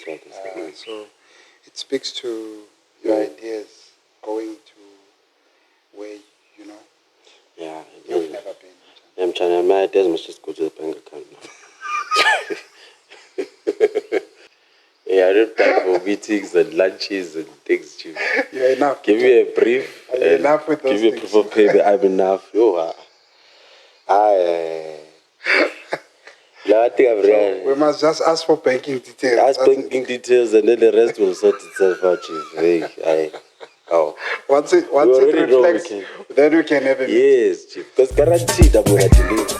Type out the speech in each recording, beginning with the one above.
right. So it speaks to your ideas going to where, Yeah. you've never been. I'm trying. My ideas must just go to the bank account now. Yeah, I don't time for meetings and lunches and things, Chief. You're enough. Give me a brief. Are you enough with those Give me a proof of payment. I'm enough. I think I've read. We must just ask for banking details. Ask banking details, and then the rest will sort itself out, Chief. Once it reflects, then we can have a meeting. Yes, Chief. Because guaranteed I'm going to deliver.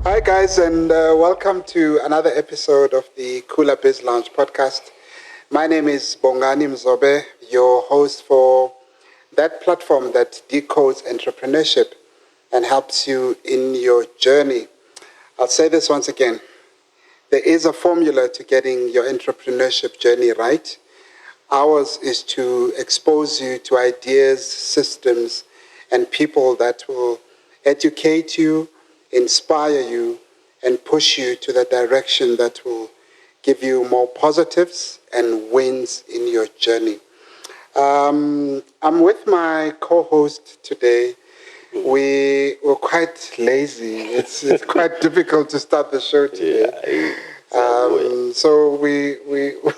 Hi guys, and welcome to another episode of the Cooler Biz Lounge podcast. My name is Bongani Mr, your host for that platform that decodes entrepreneurship and helps you in your journey. I'll say this once again. There is a formula to getting your entrepreneurship journey right. Ours is to expose you to ideas, systems, and people that will educate you, inspire you, and push you to the direction that will give you more positives and wins in your journey. I'm with my co-host today. We were quite lazy. It's quite difficult to start the show today. So we're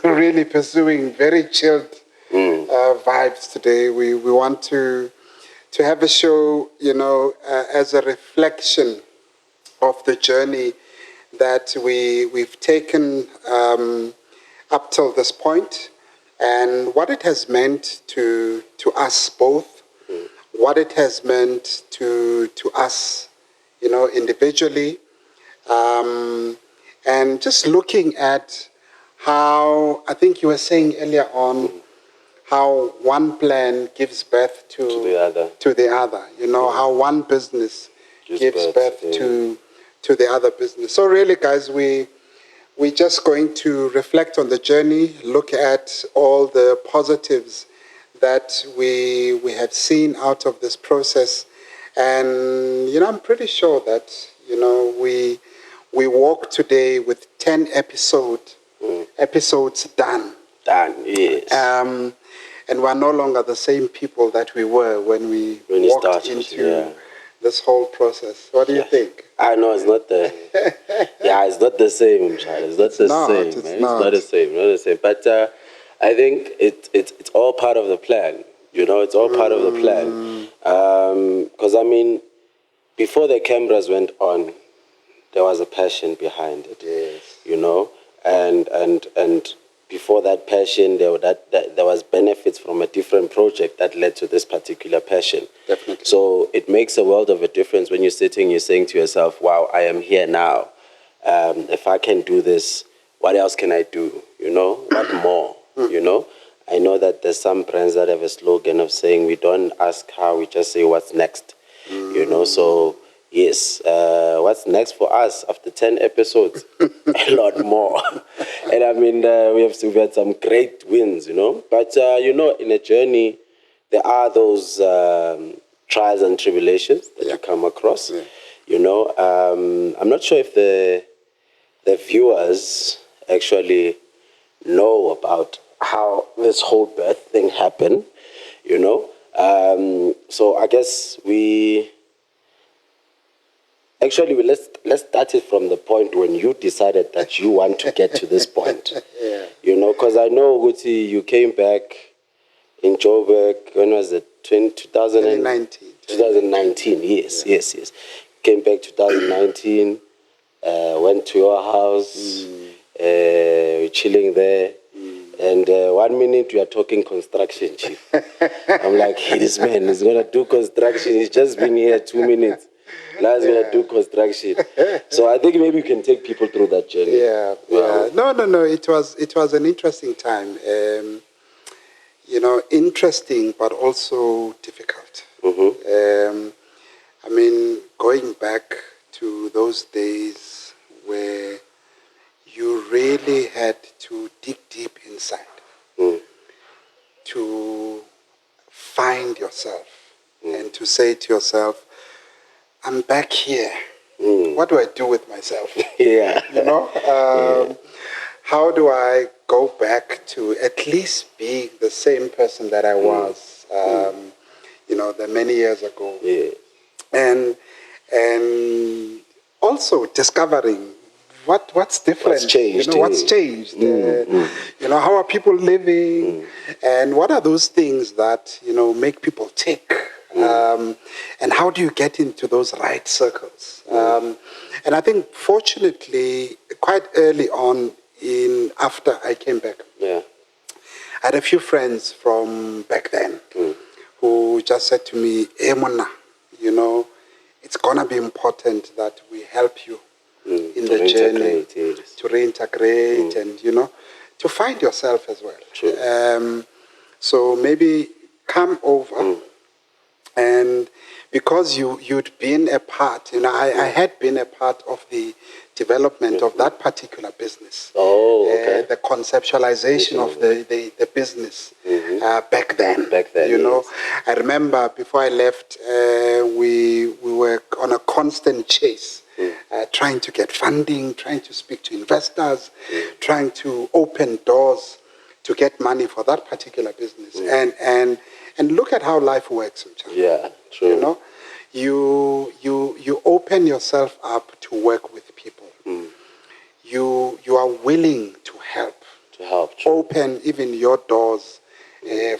really pursuing very chilled vibes today. We want to have a show, as a reflection of the journey that we've taken up till this point, and what it has meant to us both, what it has meant to us, individually, and just looking at how, I think you were saying earlier on, how one plan gives birth to the other. How one business gives birth to the other business. So really, guys, we're just going to reflect on the journey, look at all the positives that we have seen out of this process. And, I'm pretty sure that, we walk today with 10 episodes done. Done, yes. And we're no longer the same people that we were when we walked into this whole process. What do you think? I know it's not it's not the same, child. It's not the same. But I think it's all part of the plan. It's all part of the plan. Because before the cameras went on, there was a passion behind it. Yes. And before that passion, there was benefits from a different project that led to this particular passion. Definitely. So it makes a world of a difference when you're sitting, you're saying to yourself, wow, I am here now. If I can do this, what else can I do? What more? I know that there's some brands that have a slogan of saying, we don't ask how, we just say what's next. So yes, what's next for us after 10 episodes? A lot more. And we've had some great wins, But, in a journey, there are those trials and tribulations that you come across. Yeah. I'm not sure if the viewers actually know about how this whole birth thing happened, So I guess let's start it from the point when you decided that you want to get to this point. Yeah. Because I know, Guti, you came back in Joburg, when was it? 2019. 2019, yes. Came back 2019, went to your house, we're chilling there. And 1 minute we are talking construction, Chief. I'm like, hey, this man is going to do construction. He's just been here 2 minutes. Now he's gonna do construction. So I think maybe you can take people through that journey. Yeah, Wow. yeah. No. It was an interesting time. Interesting but also difficult. I mean, going back to those days where you really had to dig deep inside to find yourself and to say to yourself, I'm back here. What do I do with myself? Yeah. How do I go back to at least be the same person that I was, the many years ago? Yeah. And also discovering what's different. What's changed? What's changed? How are people living? And what are those things that make people tick? And how do you get into those right circles? And I think, fortunately, quite early on, after I came back, I had a few friends from back then who just said to me, "Hey, Mona, it's gonna be important that we help you in the journey to reintegrate and to find yourself as well. So maybe come over." And because you'd been a part, I had been a part of the development of that particular business. Oh, okay. The conceptualization of the business back then. Yes. I remember before I left, we were on a constant chase, trying to get funding, trying to speak to investors, trying to open doors to get money for that particular business. And look at how life works. Yeah, true. You open yourself up to work with people. You are willing to help. Open even your doors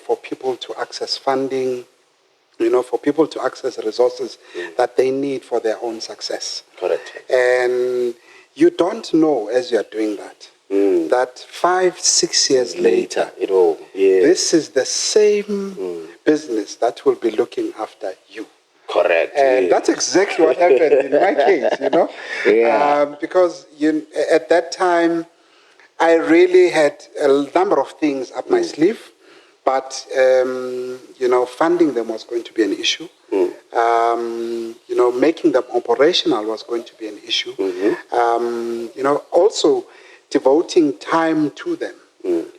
for people to access funding, for people to access resources that they need for their own success. Correct. And you don't know as you're doing that, that 5-6 years later, this is the same business that will be looking after you. Correct. And that's exactly what happened in my case, because at that time, I really had a number of things up my sleeve, but, funding them was going to be an issue. Making them operational was going to be an issue. Also devoting time to them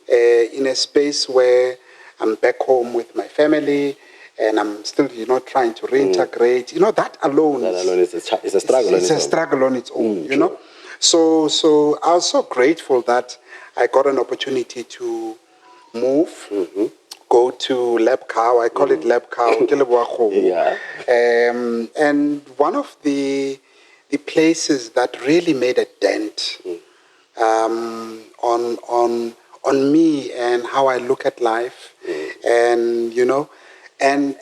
in a space where I'm back home with my family and I'm still, trying to reintegrate. That alone is a struggle. It's a struggle on its own, So I was so grateful that I got an opportunity to move, go to Lab Cow. I call it Lab Cow. And one of the places that really made a dent on me and how I look at life, and and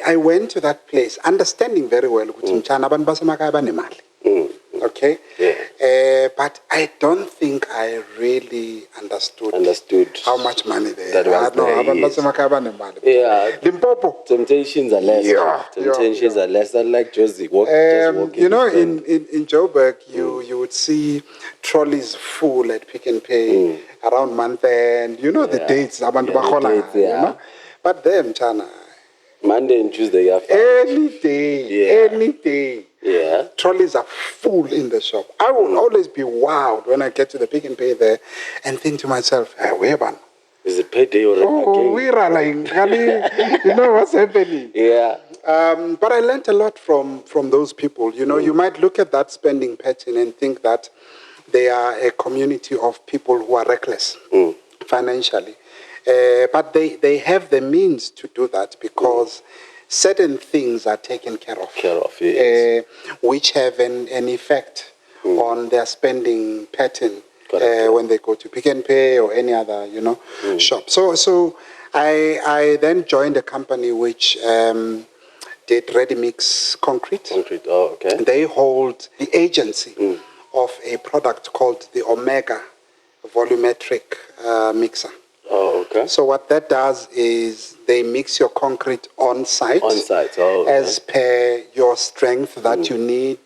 I went to that place understanding very well okay, but I don't think I really understood how much money they had. Limpopo. Temptations are less. Temptations are less. Unlike Josie. In Joburg, you would see trolleys full at Pick and Pay around month end. The dates. But them, China. Monday and Tuesday, any day. Yeah. Trolleys are full in the shop. I will always be wowed when I get to the Pick and Pay there and think to myself, where man? Is it payday or we're lying. What's happening? Yeah. But I learned a lot from those people. You might look at that spending pattern and think that they are a community of people who are reckless financially. But they have the means to do that because certain things are taken care of. Yes. Which have an effect on their spending pattern when they go to Pick and Pay or any other, shop. So I then joined a company which did ready-mix concrete. Oh, okay. They hold the agency of a product called the Omega volumetric mixer. Oh, Okay. So what that does is they mix your concrete on site. On site, okay. As per your strength that you need,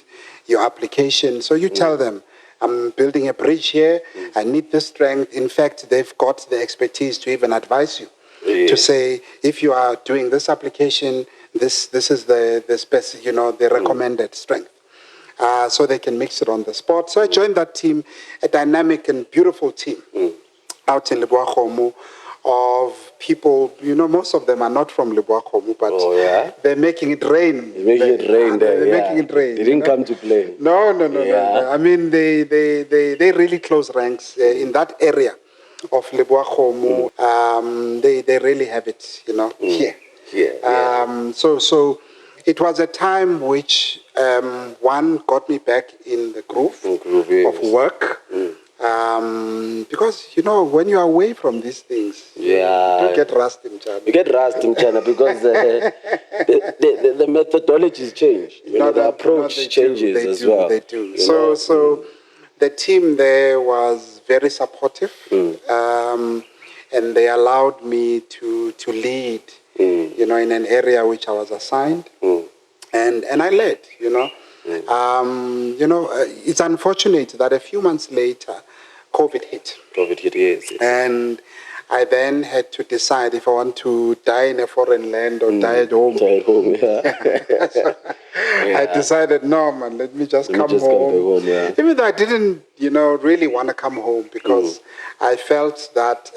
your application. So you tell them, I'm building a bridge here, I need this strength. In fact, they've got the expertise to even advise you. To say, if you are doing this application, this is the the recommended strength. So they can mix it on the spot. So I joined that team, a dynamic and beautiful team out in Leboa of people, most of them are not from Leboa, but they're making it rain. They're making it rain there. They're making it rain. They didn't come to play. No. I mean, they really close ranks in that area of Leboa. They really have it, here. So it was a time which one got me back in the groove of work. Because when you are away from these things, you get rust in China. You get rust in China because the methodologies change. The approach changes as well. They do. So the team there was very supportive, and they allowed me to lead, in an area which I was assigned, and I led. It's unfortunate that a few months later, COVID hit. Yes. And I then had to decide if I want to die in a foreign land or die at home. Die at home, I decided, no, man, let me just come home. Even though I didn't, really want to come home because I felt that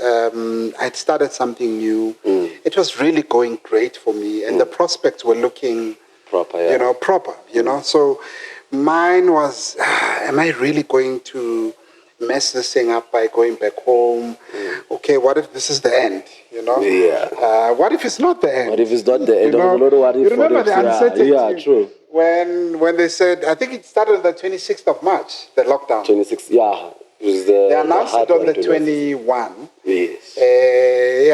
I'd started something new. It was really going great for me, and the prospects were looking proper. So mine was, am I really going to mess this thing up by going back home? Okay, what if this is the end? What if it's not the end? What if it's not the end? You remember the uncertainty? Yeah, true. When they said, I think it started on the 26th of March, the lockdown. 26th, yeah. They announced it on the 21. Yes.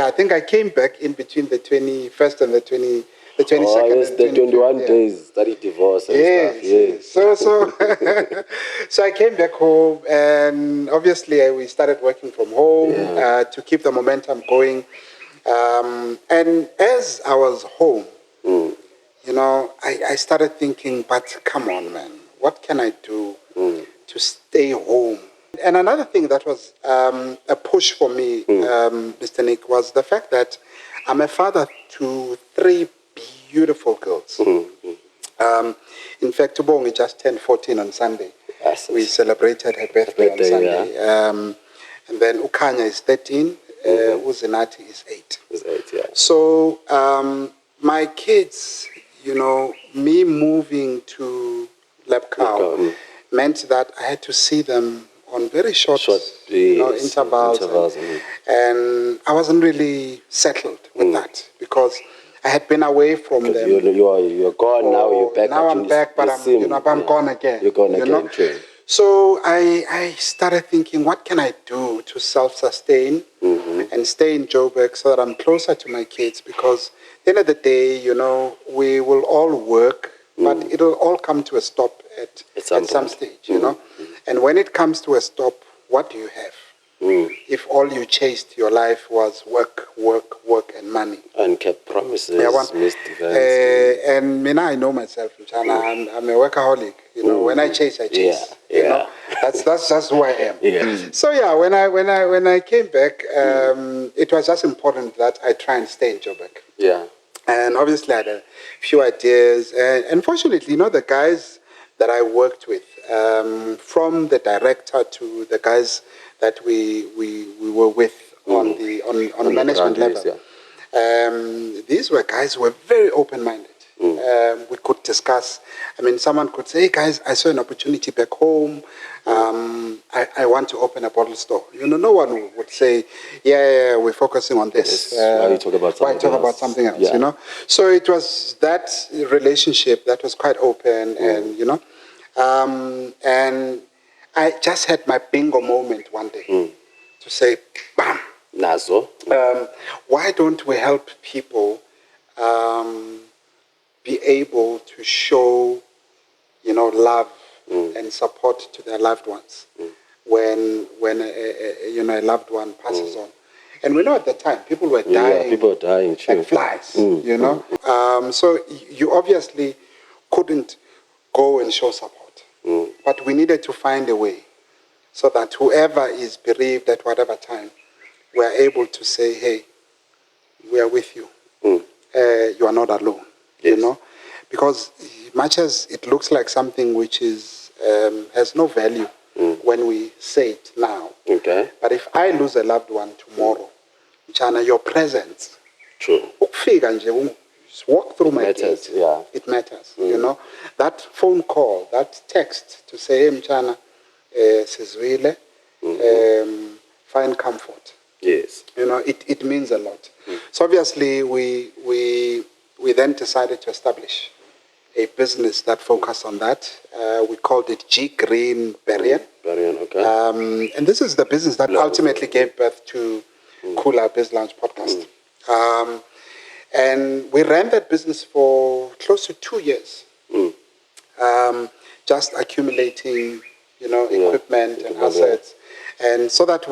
I think I came back in between the 21st and the 22nd. Oh, yes, the 21 days, study divorce and stuff. Yes. So I came back home, and obviously we started working from home to keep the momentum going. And as I was home, I started thinking, but come on, man, what can I do to stay home? And another thing that was a push for me, Mr. Nick, was the fact that I'm a father to 3 beautiful girls. In fact, Tubongi just turned 14 on Sunday. Yes. We celebrated her birthday on Sunday. And then Ukanya is 13, Uzinati is 8. So my kids, me moving to Lepkau meant that I had to see them on very short intervals. And I wasn't really settled with that because I had been away from them. You're gone now. You're back. Now I'm back, but I'm gone again. You're gone again. So I started thinking, what can I do to self-sustain and stay in Joburg so that I'm closer to my kids? Because at the end of the day, we will all work, but it'll all come to a stop at some stage, And when it comes to a stop, what do you have? If all you chased your life was work, and money. And kept promises, missed events. And I know myself, I'm a workaholic. When I chase, I chase. That's just who I am. So when I came back, it was just important that I try and stay in Joburg. And obviously I had a few ideas. And unfortunately, the guys that I worked with, from the director to the guys that we were with on the management level. These were guys who were very open-minded. We could discuss. Someone could say, hey guys, I saw an opportunity back home. I want to open a bottle store. No one would say, we're focusing on this. Why you talk about something else? So it was that relationship that was quite open, and I just had my bingo moment one day to say, bam, Nazo. Why don't we help people be able to show, love and support to their loved ones when a loved one passes on? And we know at the time, people were dying. Yeah, people were dying, too. Like flies, you know. So you obviously couldn't go and show support. But we needed to find a way so that whoever is bereaved at whatever time, we are able to say, hey, we are with you. You are not alone, Yes. you know. Because much as it looks like something which is has no value when we say it now. Okay. But if I lose a loved one tomorrow, Chana, your presence, True. walk through my Matters, gate. yeah. It matters, you know. That phone call, that text to say, hey, Mchana, Sizwile, find comfort. Yes. You know, it means a lot. So obviously we then decided to establish a business that focused on that. We called it G-Green Burien. Burien, okay. And this is the business that ultimately gave birth to Cooler Biz Lounge podcast. And we ran that business for close to 2 years. Just accumulating, you know, equipment and assets. And so that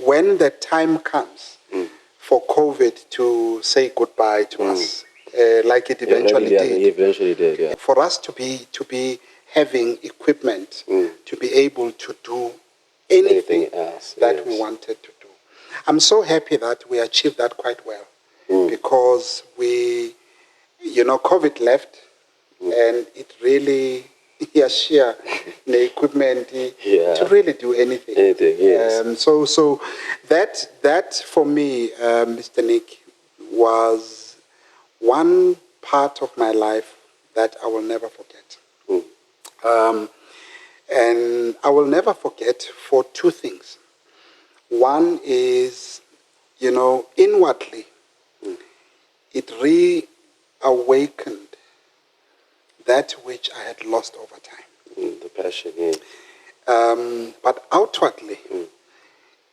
when the time comes for COVID to say goodbye to us, like it eventually did. It eventually did, yeah. For us to be having equipment to be able to do anything else that we wanted to do. I'm so happy that we achieved that quite well because we, you know, COVID left and it really the equipment to really do anything. Yes. So that for me, Mr. Nick, was one part of my life that I will never forget. And I will never forget for two things. One is, you know, inwardly, it reawakened that which I had lost over time. The passion, yeah. But outwardly,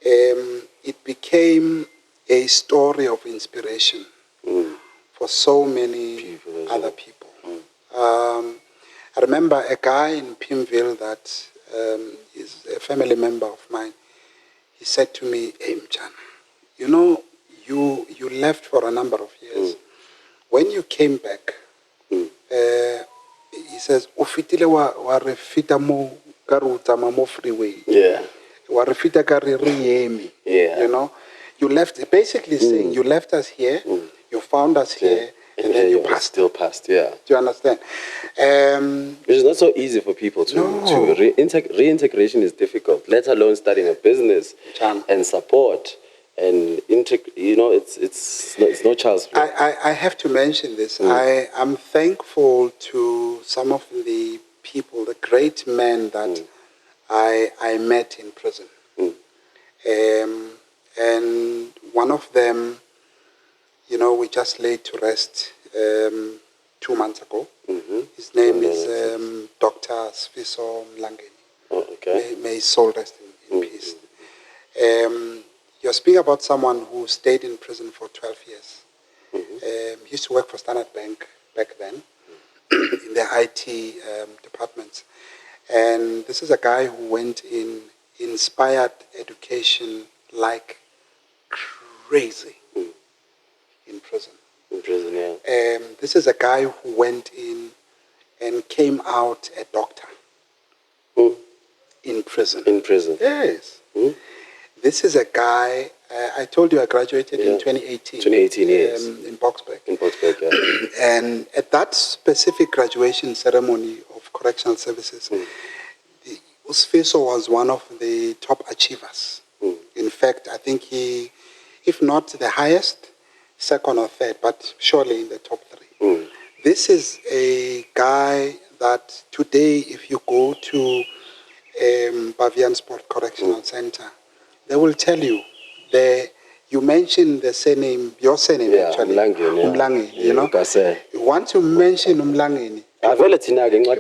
it became a story of inspiration for so many other people. I remember a guy in Pimville that is a family member of mine. He said to me, hey, Mchana, you know, you left for a number of years. When you came back, he says, "Ufitile wa refita mo karuta mo freeway." Yeah. Wa refita kariri. Yeah. You know, you left. Basically saying, you left us here, you found us here, and then you passed. Still passed. Yeah. Do you understand? Which is not so easy for people to. No. Reintegration is difficult. Let alone starting a business and support. And you know, it's no child's play. I have to mention this. I am thankful to some of the people, the great men that I met in prison. And one of them, you know, we just laid to rest 2 months ago. His name is Dr. Sfiso Mlangeni. Oh, okay. May his soul rest in peace. You're speaking about someone who stayed in prison for 12 years. He used to work for Standard Bank back then in the IT departments. And this is a guy who went in, inspired education like crazy in prison. In prison, yeah. This is a guy who went in and came out a doctor in prison. In prison. Yes. This is a guy, I told you I graduated in 2018. 2018, yes. In Boksburg. In Boksburg, yeah. And at that specific graduation ceremony of correctional services, Usfiso was one of the top achievers. In fact, I think he, if not the highest, second or third, but surely in the top 3. This is a guy that today, if you go to Bavian Sport Correctional Center, they will tell you, you mentioned the surname, your surname actually, Umlangeni, you know. Once you mention Umlangeni,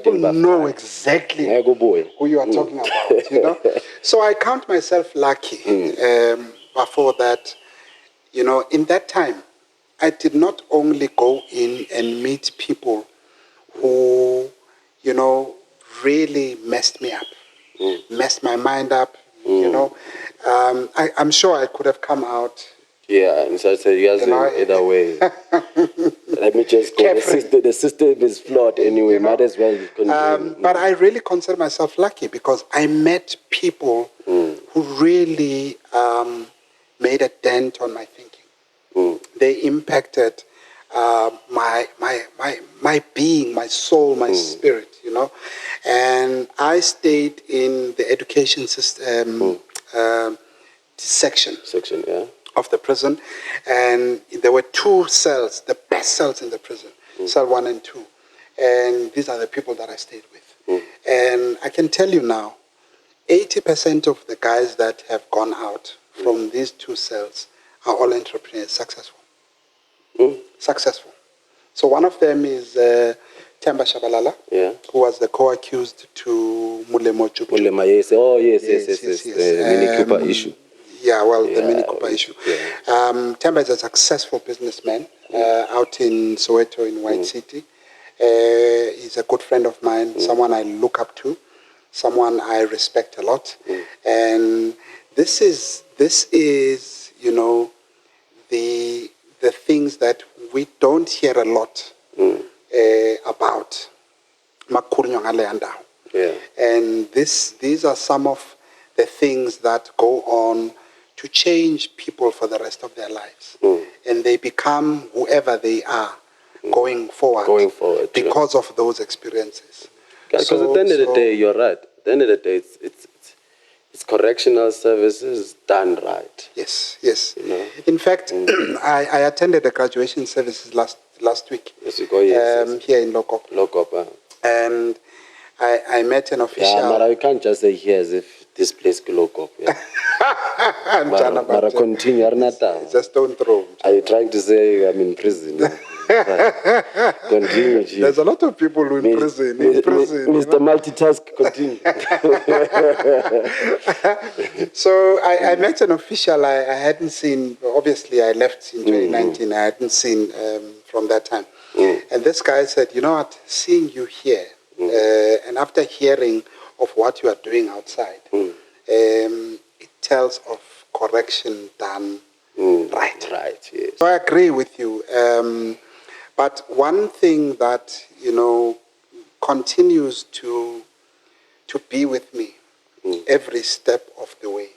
people know exactly who you are talking about, you know. So I count myself lucky for that. You know, in that time, I did not only go in and meet people who, you know, really messed me up, messed my mind up, You know, I'm sure I could have come out. Yeah, and so I said, yes, either way. Let me just go. The system is flawed anyway. Might as well continue. But I really consider myself lucky because I met people who really made a dent on my thinking. They impacted my being, my soul, my spirit, you know. And I stayed in the education system section. Yeah. Of the prison, and there were 2 cells, the best cells in the prison, cell 1 and 2, and these are the people that I stayed with. And I can tell you now, 80% of the guys that have gone out from these 2 cells are all entrepreneurs, successful. Successful. So one of them is Temba Shabalala, who was the co-accused to Mulemo Jubu. Mulema, yes. Oh, yes. The Mini Cooper issue. Yeah, well, the Mini Cooper issue. Yeah. Temba is a successful businessman out in Soweto in White City. He's a good friend of mine, someone I look up to, someone I respect a lot. And this is, you know, the things that we don't hear a lot about. Yeah. And these are some of the things that go on to change people for the rest of their lives. And they become whoever they are going forward because of those experiences. Because at the end of the day, you're right. At the end of the day, it's correctional services done right. Yes. You know? In fact, I attended the graduation services last week. Yes, you go, yes. Here in Lokop. And I met an official. Yeah, but you can't just say here as if this place could look up. Yeah. Mara continue. Just don't throw. Are you trying to say I'm in prison? Continue. G. There's a lot of people who in prison. Mr. Multitask, continue. So I met an official I hadn't seen. Obviously, I left in 2019. I hadn't seen from that time. And this guy said, you know what, seeing you here, and after hearing of what you are doing outside, it tells of correction done right. Right, yes. So I agree with you. But one thing that, you know, continues to be with me every step of the way,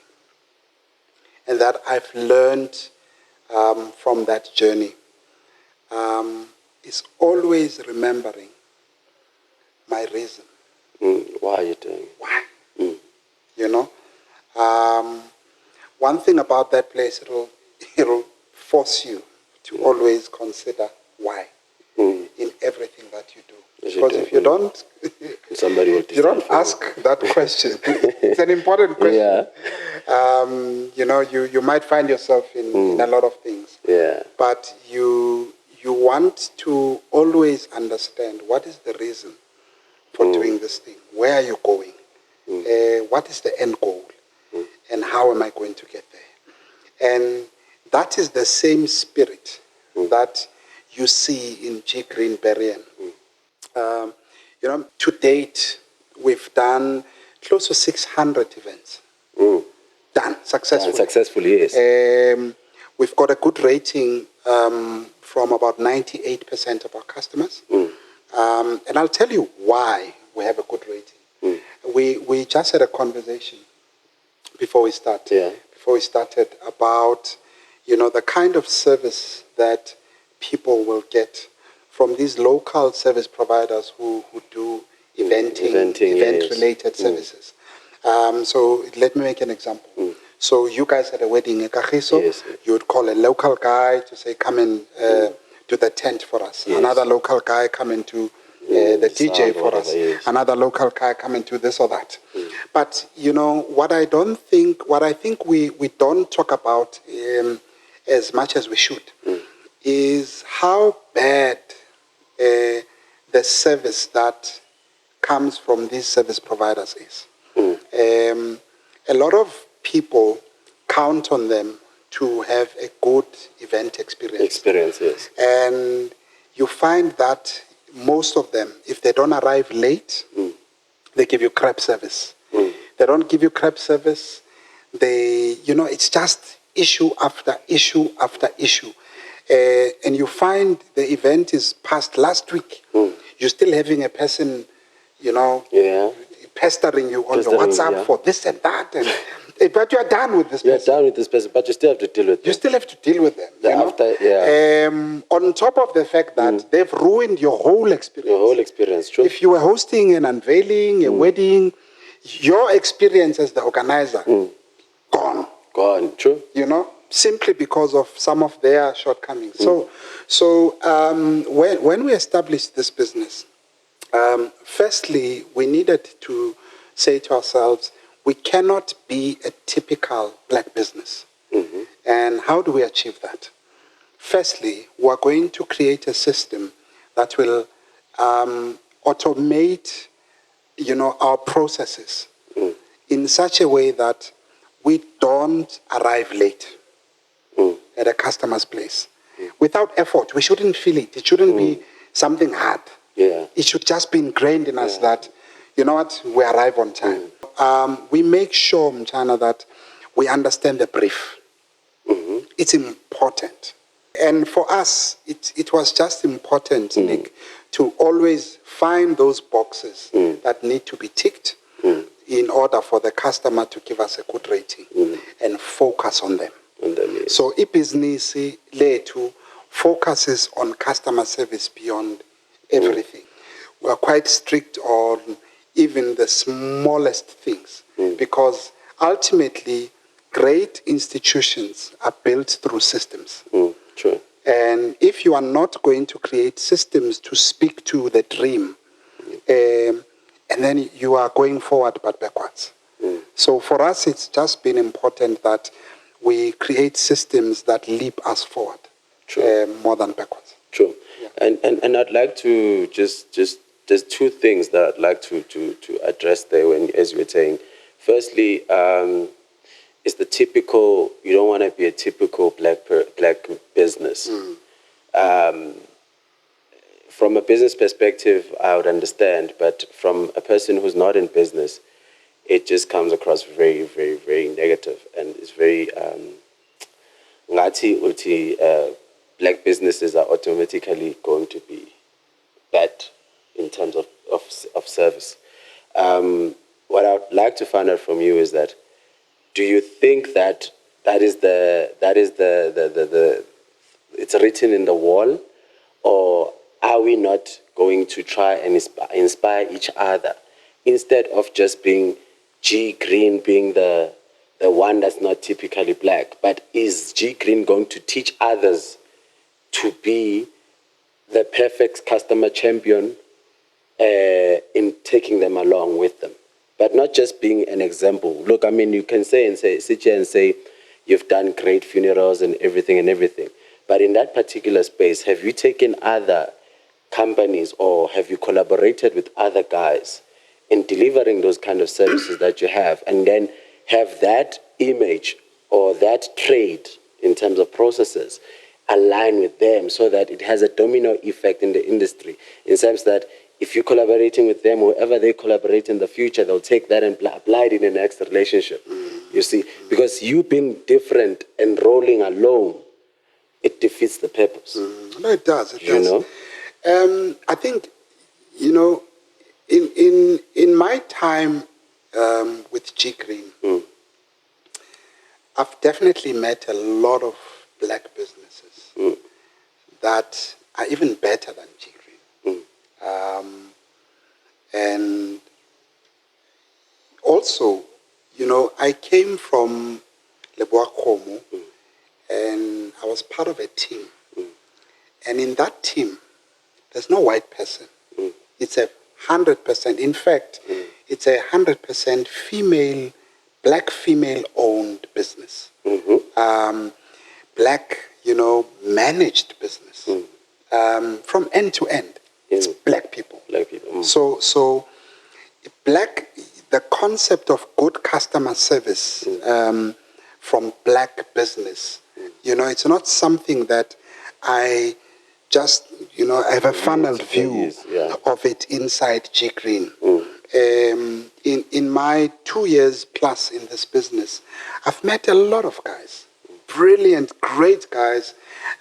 and that I've learned from that journey, is always remembering my reason. Why are you doing it? Why? You know? One thing about that place, it'll force you to always consider why in everything that you do. Because if you don't, somebody will you don't ask that question. It's an important question. Yeah. You know, you might find yourself in a lot of things. Yeah. But you want to always understand what is the reason for doing this thing. Where are you going? What is the end goal? And how am I going to get there? And that is the same spirit that you see in G-Green Burien. You know, to date, we've done close to 600 events. Done successfully. Successfully, yes. We've got a good rating from about 98% of our customers. And I'll tell you why we have a good rating. We just had a conversation before we started. About, you know, the kind of service that people will get from these local service providers who do event-related services. So let me make an example. So you guys had a wedding in Kagiso. Yes. You would call a local guy to say, come and do the tent for us. Yes. Another local guy come and do the DJ for us. Yes. Another local guy come and do this or that. But, you know, what I think we don't talk about as much as we should is how bad the service that comes from these service providers is. A lot of people count on them to have a good event experience. Yes. And you find that most of them, if they don't arrive late, they give you crap service. They don't give you crap service. it's just issue after issue after issue. And you find the event is passed last week. You're still having a person, pestering you on your WhatsApp for this and that. But you are done with this person. You're done with this person, but you still have to deal with them. You still have to deal with them. On top of the fact that they've ruined your whole experience. Your whole experience, true. If you were hosting an unveiling, a wedding, your experience as the organizer, gone. Gone, true. Simply because of some of their shortcomings. So when we established this business, firstly, we needed to say to ourselves, we cannot be a typical black business. And how do we achieve that? Firstly, we're going to create a system that will automate, our processes in such a way that we don't arrive late at a customer's place. Without effort, we shouldn't feel it. It shouldn't be something hard. It should just be ingrained in us that, we arrive on time. We make sure, Mchana, that we understand the brief. It's important. And for us, it was just important, Nick, to always find those boxes that need to be ticked in order for the customer to give us a good rating and focus on them. So ibhizinisi lethu focuses on customer service beyond everything. We're quite strict on even the smallest things because ultimately great institutions are built through systems. True. And if you are not going to create systems to speak to the dream, and then you are going forward but backwards. So for us, it's just been important that we create systems that leap us forward, more than backwards. True. Yeah. And I'd like to just there's two things that I'd like to address there as you were saying. Firstly, it's the typical, you don't want to be a typical black business. From a business perspective, I would understand, but from a person who's not in business, it just comes across very, very, very negative, and it's very black businesses are automatically going to be bad in terms of service. What I would like to find out from you is that, do you think that is the it's written in the wall, or are we not going to try and inspire each other instead of just being G-Green being the one that's not typically black? But is G-Green going to teach others to be the perfect customer champion in taking them along with them? But not just being an example. Look, I mean, you can sit here and say, you've done great funerals and everything. But in that particular space, have you taken other companies or have you collaborated with other guys in delivering those kind of services that you have, and then have that image or that trade in terms of processes align with them so that it has a domino effect in the industry, in the sense that if you're collaborating with them, whoever they collaborate in the future, they'll take that and apply it in the next relationship. You see, because you being different and rolling alone, it defeats the purpose. No, it does. It does. I think, in my time with G-Green, I've definitely met a lot of black businesses that are even better than G-Green. And also, I came from Leboa Khomo, and I was part of a team. And in that team, there's no white person. It's 100%. In fact, it's 100% female, black female-owned business. Black, managed business. From end to end, it's black people. Black people. So the concept of good customer service from black business, it's not something that I just, I have a funnel view of it inside G-Green. in my 2 years plus in this business, I've met a lot of guys, brilliant, great guys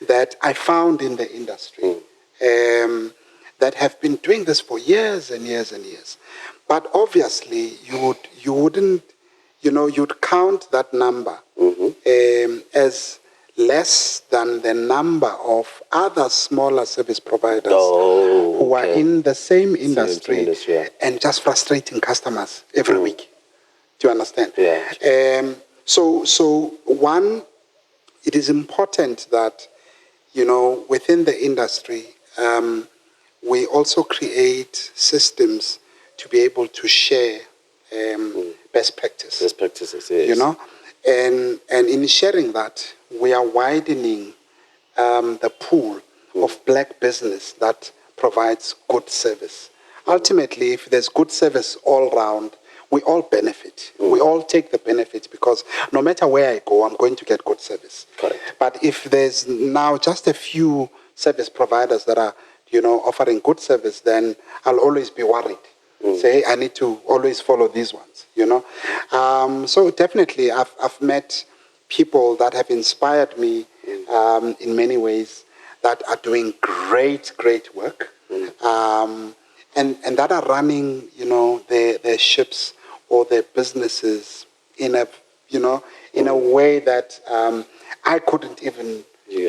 that I found in the industry that have been doing this for years and years and years. But obviously, you wouldn't, you'd count that number as less than the number of other smaller service providers who are in the same industry and just frustrating customers every week. Do you understand? Yeah. So one, it is important that, within the industry, we also create systems to be able to share best practice. Best practices, yes. And in sharing that, we are widening the pool of black business that provides good service. Ultimately, if there's good service all around, we all benefit. We all take the benefit because no matter where I go, I'm going to get good service. Correct. But if there's now just a few service providers that are, offering good service, then I'll always be worried. Say, I need to always follow these ones, So definitely, I've met people that have inspired me in many ways that are doing great work, and that are running, their ships or their businesses in a way that I couldn't even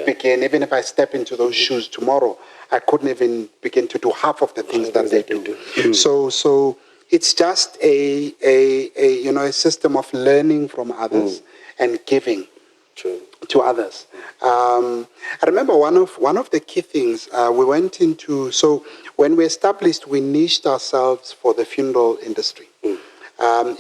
begin. Even if I step into those shoes tomorrow, I couldn't even begin to do half of the things that they do. So it's just a system of learning from others and giving to others. I remember one of the key things we went into. So when we established, we niched ourselves for the funeral industry.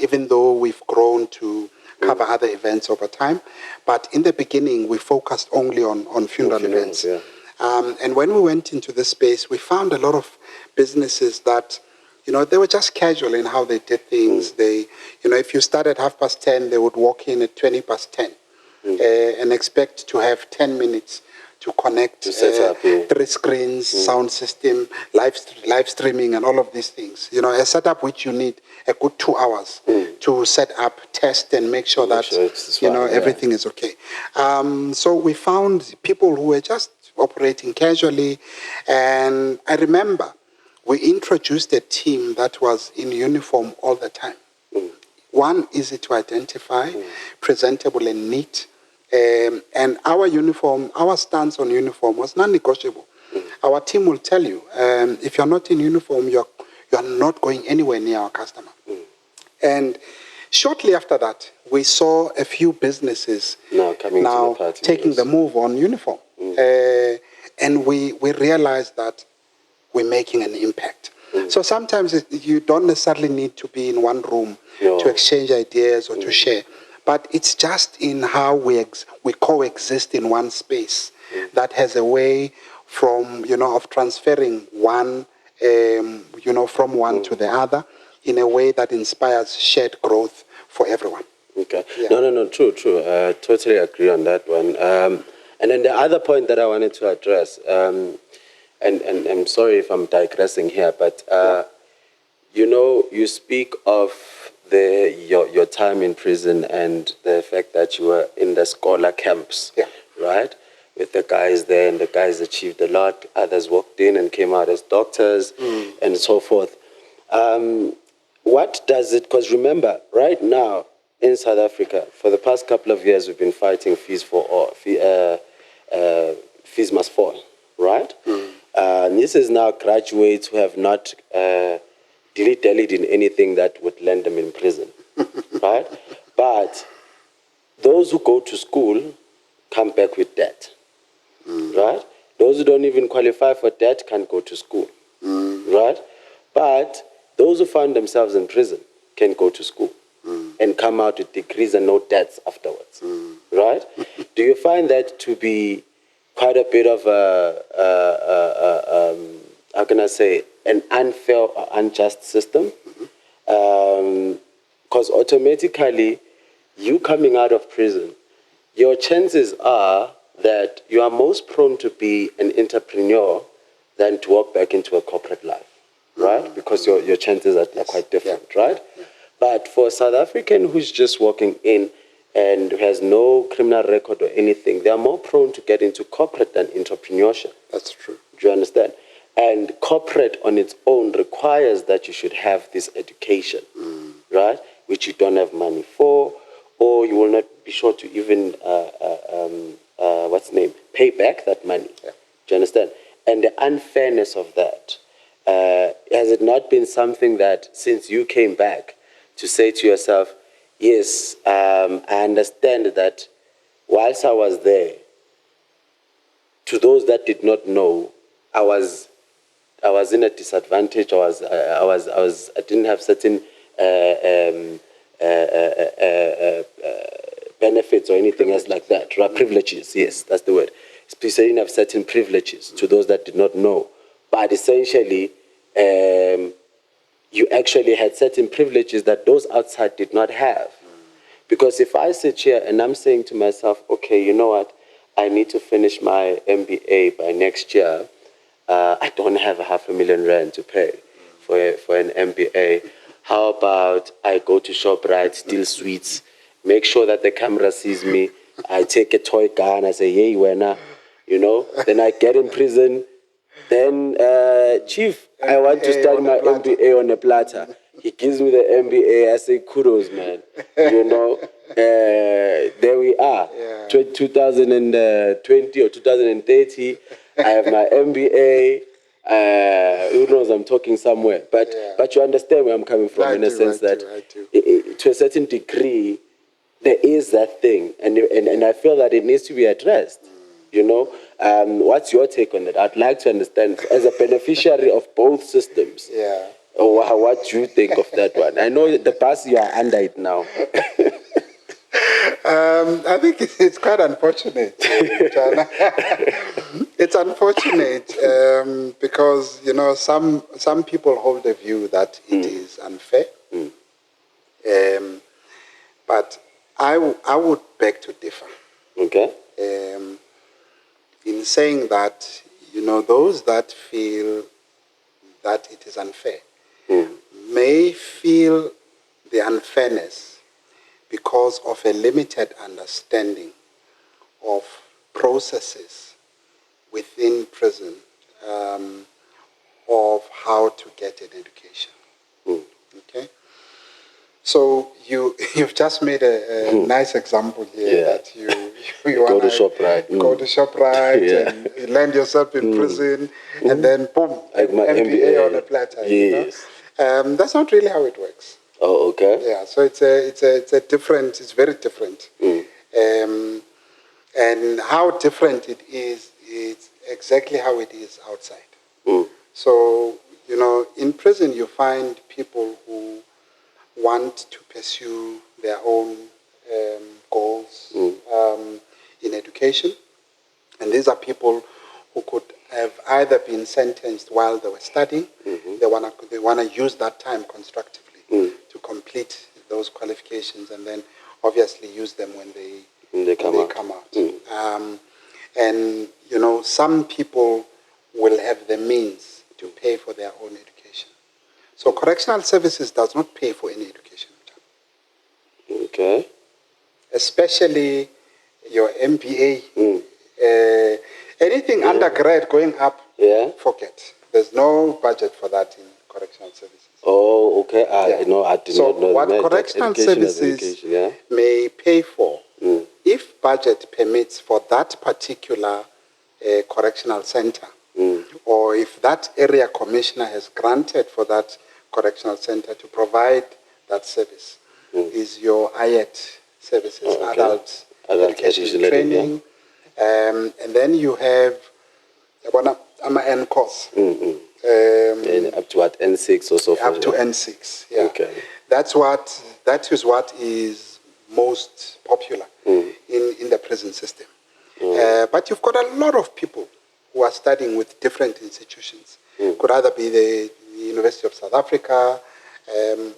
Even though we've grown to cover other events over time, but in the beginning we focused only on funeral events. Yeah. And when we went into this space, we found a lot of businesses that, they were just casual in how they did things. They, if you start at 10:30, they would walk in at 10:20 and expect to have 10 minutes to connect to set up, 3 screens, sound system, live streaming, and all of these things. A setup which you need a good 2 hours to set up, test, and make sure that everything is okay. So we found people who were just operating casually, and I remember we introduced a team that was in uniform all the time. One, easy to identify, presentable and neat. And our stance on uniform was non-negotiable. Our team will tell you, if you're not in uniform, you're not going anywhere near our customer. And shortly after that, we saw a few businesses now taking the move on uniform. And we realized that we're making an impact. So sometimes you don't necessarily need to be in one room to exchange ideas or to share. But it's just in how we coexist in one space that has a way from, of transferring one, from one to the other in a way that inspires shared growth for everyone. Okay. Yeah. No, true. Totally agree on that one. And then the other point that I wanted to address, and I'm sorry if I'm digressing here, but, you speak of your time in prison and the fact that you were in the scholar camps, right? With the guys there, and the guys achieved a lot. Others walked in and came out as doctors and so forth. What does it, because remember, right now in South Africa, for the past couple of years, we've been fighting fees for all. Fees must fall, right? This is now graduates who have not dilly-dallied in anything that would land them in prison, right? But those who go to school come back with debt, right? Those who don't even qualify for debt can't go to school, right? But those who find themselves in prison can go to school and come out with degrees and no debts afterwards, right? Do you find that to be quite a bit of how can I say, an unfair or unjust system? Because automatically, you coming out of prison, your chances are that you are most prone to be an entrepreneur than to walk back into a corporate life, right? Because your chances are quite different, right? But for a South African who's just walking in and who has no criminal record or anything, they are more prone to get into corporate than entrepreneurship. That's true. Do you understand? And corporate on its own requires that you should have this education, right? Which you don't have money for, or you will not be sure to even, pay back that money. Yeah. Do you understand? And the unfairness of that, has it not been something that since you came back to say to yourself, yes, I understand that whilst I was there, to those that did not know, I was in a disadvantage. I didn't have certain benefits or anything else like that. Right? Privileges, yes, that's the word. So you didn't have certain privileges to those that did not know. But essentially, you actually had certain privileges that those outside did not have. Because if I sit here and I'm saying to myself, okay, you know what, I need to finish my MBA by next year, I don't have R500,000 to pay for an MBA. How about I go to ShopRite, steal sweets, make sure that the camera sees me, I take a toy gun, I say, hey, winner, then I get in prison. Then, Chief, I want to start my MBA on a platter. He gives me the MBA. I say, kudos, man. There we are. Yeah. 2020 or 2030, I have my MBA. Who knows, I'm talking somewhere. But you understand where I'm coming from, in a sense that to a certain degree, there is that thing. And I feel that it needs to be addressed. What's your take on that? I'd like to understand, as a beneficiary of both systems, what do you think of that one? I know the bus, you are under it now. I think it's quite unfortunate, Jana. It's unfortunate because, some people hold the view that it is unfair. But I would beg to differ. Okay. In saying that, those that feel that it is unfair may feel the unfairness because of a limited understanding of processes within prison of how to get an education. Okay? So you've just made a nice example here that you go to ShopRite. Go to ShopRite and you land yourself in prison and then boom, like my MBA on a platter. Yes. That's not really how it works. Oh, okay. Yeah, so it's very different. And how different it is exactly how it is outside. So, in prison you find people who want to pursue their own goals in education. And these are people who could have either been sentenced while they were studying. They want to use that time constructively to complete those qualifications and then obviously use them when they come out. And, some people will have the means to pay for their own education. So correctional services does not pay for any education. Okay. Especially your MBA. Anything undergrad going up, forget. There's no budget for that in correctional services. Oh, okay. I did not know. So what correctional services may pay for, if budget permits for that particular correctional center, or if that area commissioner has granted for that correctional center to provide that service, is your IET services, adult education training. And then you have an N course. And up to what, N6 or so? Up to N6, yeah. Okay. That is what is most popular in the prison system. But you've got a lot of people who are studying with different institutions. Could either be the University of South Africa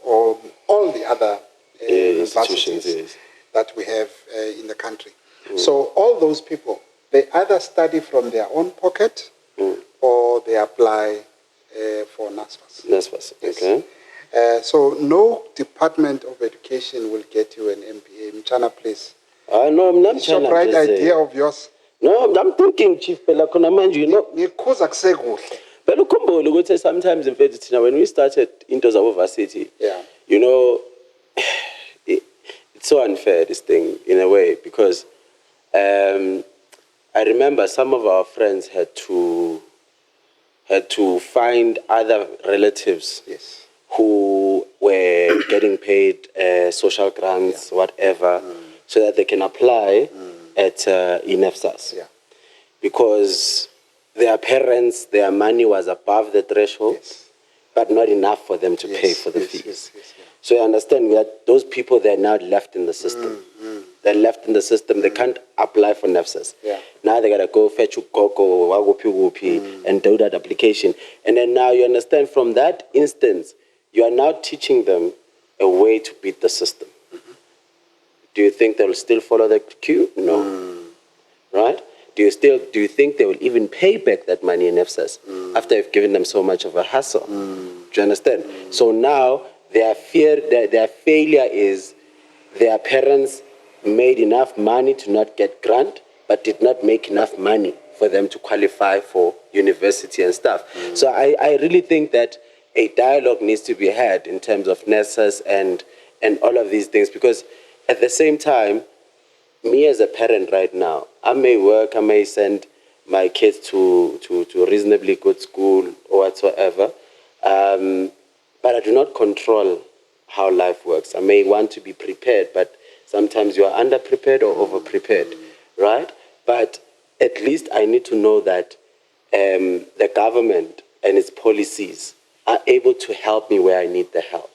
or all the other universities that we have in the country. So all those people, they either study from their own pocket or they apply for NSFAS. NSFAS, okay. So no Department of Education will get you an MBA. Mchana, please. No, I'm not trying to right idea of yours. No, I'm thinking, Chief Pela Konamanju, you know. But look, sometimes in fact, when we started into our varsity, you know, it's so unfair, this thing, in a way, because I remember some of our friends had to find other relatives who were getting paid social grants, whatever, so that they can apply at INEFSAS. Because their parents, their money was above the threshold, but not enough for them to pay for the fees. So you understand that those people, they're now left in the system. They're left in the system. They can't apply for NEFSAS. Now they got to go fetch Wagopi and do that application. And then now you understand from that instance, you are now teaching them a way to beat the system. Do you think they'll still follow the queue? No. Right? Do you think they will even pay back that money in NEFSAS after you've given them so much of a hassle? Do you understand? So now their failure is their parents made enough money to not get grant, but did not make enough money for them to qualify for university and stuff. So I really think that a dialogue needs to be had in terms of NESAS and all of these things, because at the same time, me as a parent right now, I may work, I may send my kids to reasonably good school or whatsoever, but I do not control how life works. I may want to be prepared, but sometimes you are under-prepared or over-prepared, right? But at least I need to know that the government and its policies are able to help me where I need the help,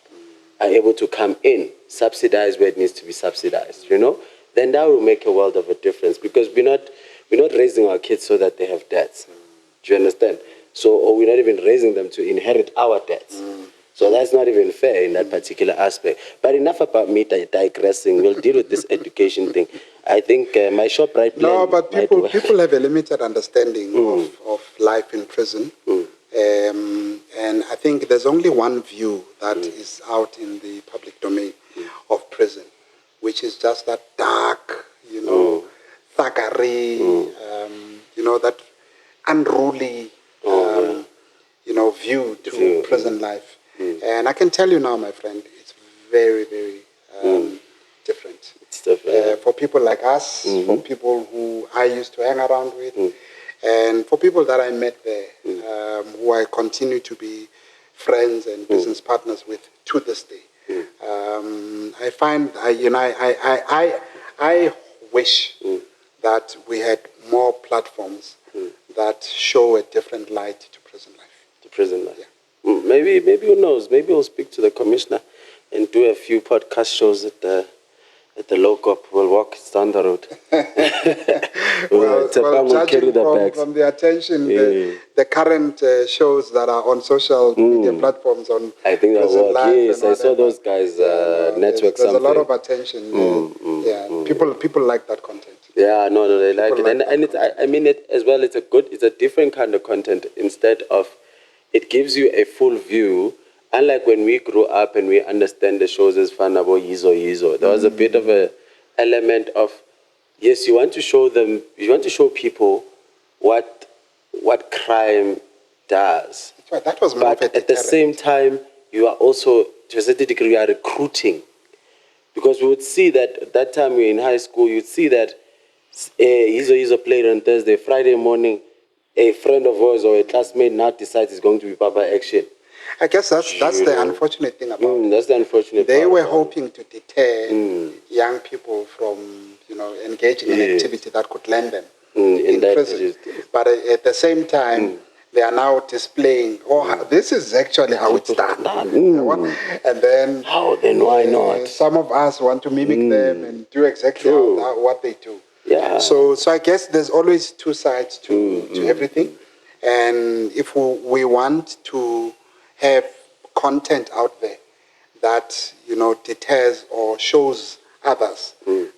are able to come in, subsidize where it needs to be subsidized, you know? Then that will make a world of a difference, because we're not raising our kids so that they have debts. Do you understand? So, or we're not even raising them to inherit our debts. So that's not even fair in that particular aspect. But enough about me digressing. We'll deal with this education thing. I think my ShopRite plan... No, but people have a limited understanding of life in prison. And I think there's only one view that is out in the public domain of prison, which is just that dark, thuggery, that unruly, view to prison life. And I can tell you now, my friend, it's very, very different. It's different. For people like us, for people who I used to hang around with, and for people that I met there, who I continue to be friends and business partners with to this day. I find, I wish that we had more platforms that show a different light to prison life. To prison life. Yeah. Maybe who knows? Maybe we'll speak to the commissioner and do a few podcast shows at the local. We'll walk down the road. well, judging from the attention, the current shows that are on social media platforms on I think that prison life. Yes, I saw those guys network there's something. There's a lot of attention. People like that content. Yeah, no, they like it, and it's, I mean it as well. It's a different kind of content. Instead of, it gives you a full view. Unlike when we grew up and we understand the shows as fun about Yizo. There was a bit of a element of, yes, you want to show people what crime does. Right, that was more of a deterrent. At the same time, you are also, to a certain degree, you are recruiting. Because we would see that at that time we were in high school, you'd see that Yizo played on Thursday, Friday morning, a friend of ours or a classmate now decides it's going to be Papa Action. I guess that's the unfortunate thing about it. That's the unfortunate They were hoping to deter young people from, engaging in activity that could land them in prison. But at the same time, they are now displaying, this is actually how it's done. And then, how? Then why not? Some of us want to mimic them and do exactly what they do. Yeah. So I guess there's always two sides to everything. And if we want to have content out there that, deters or shows others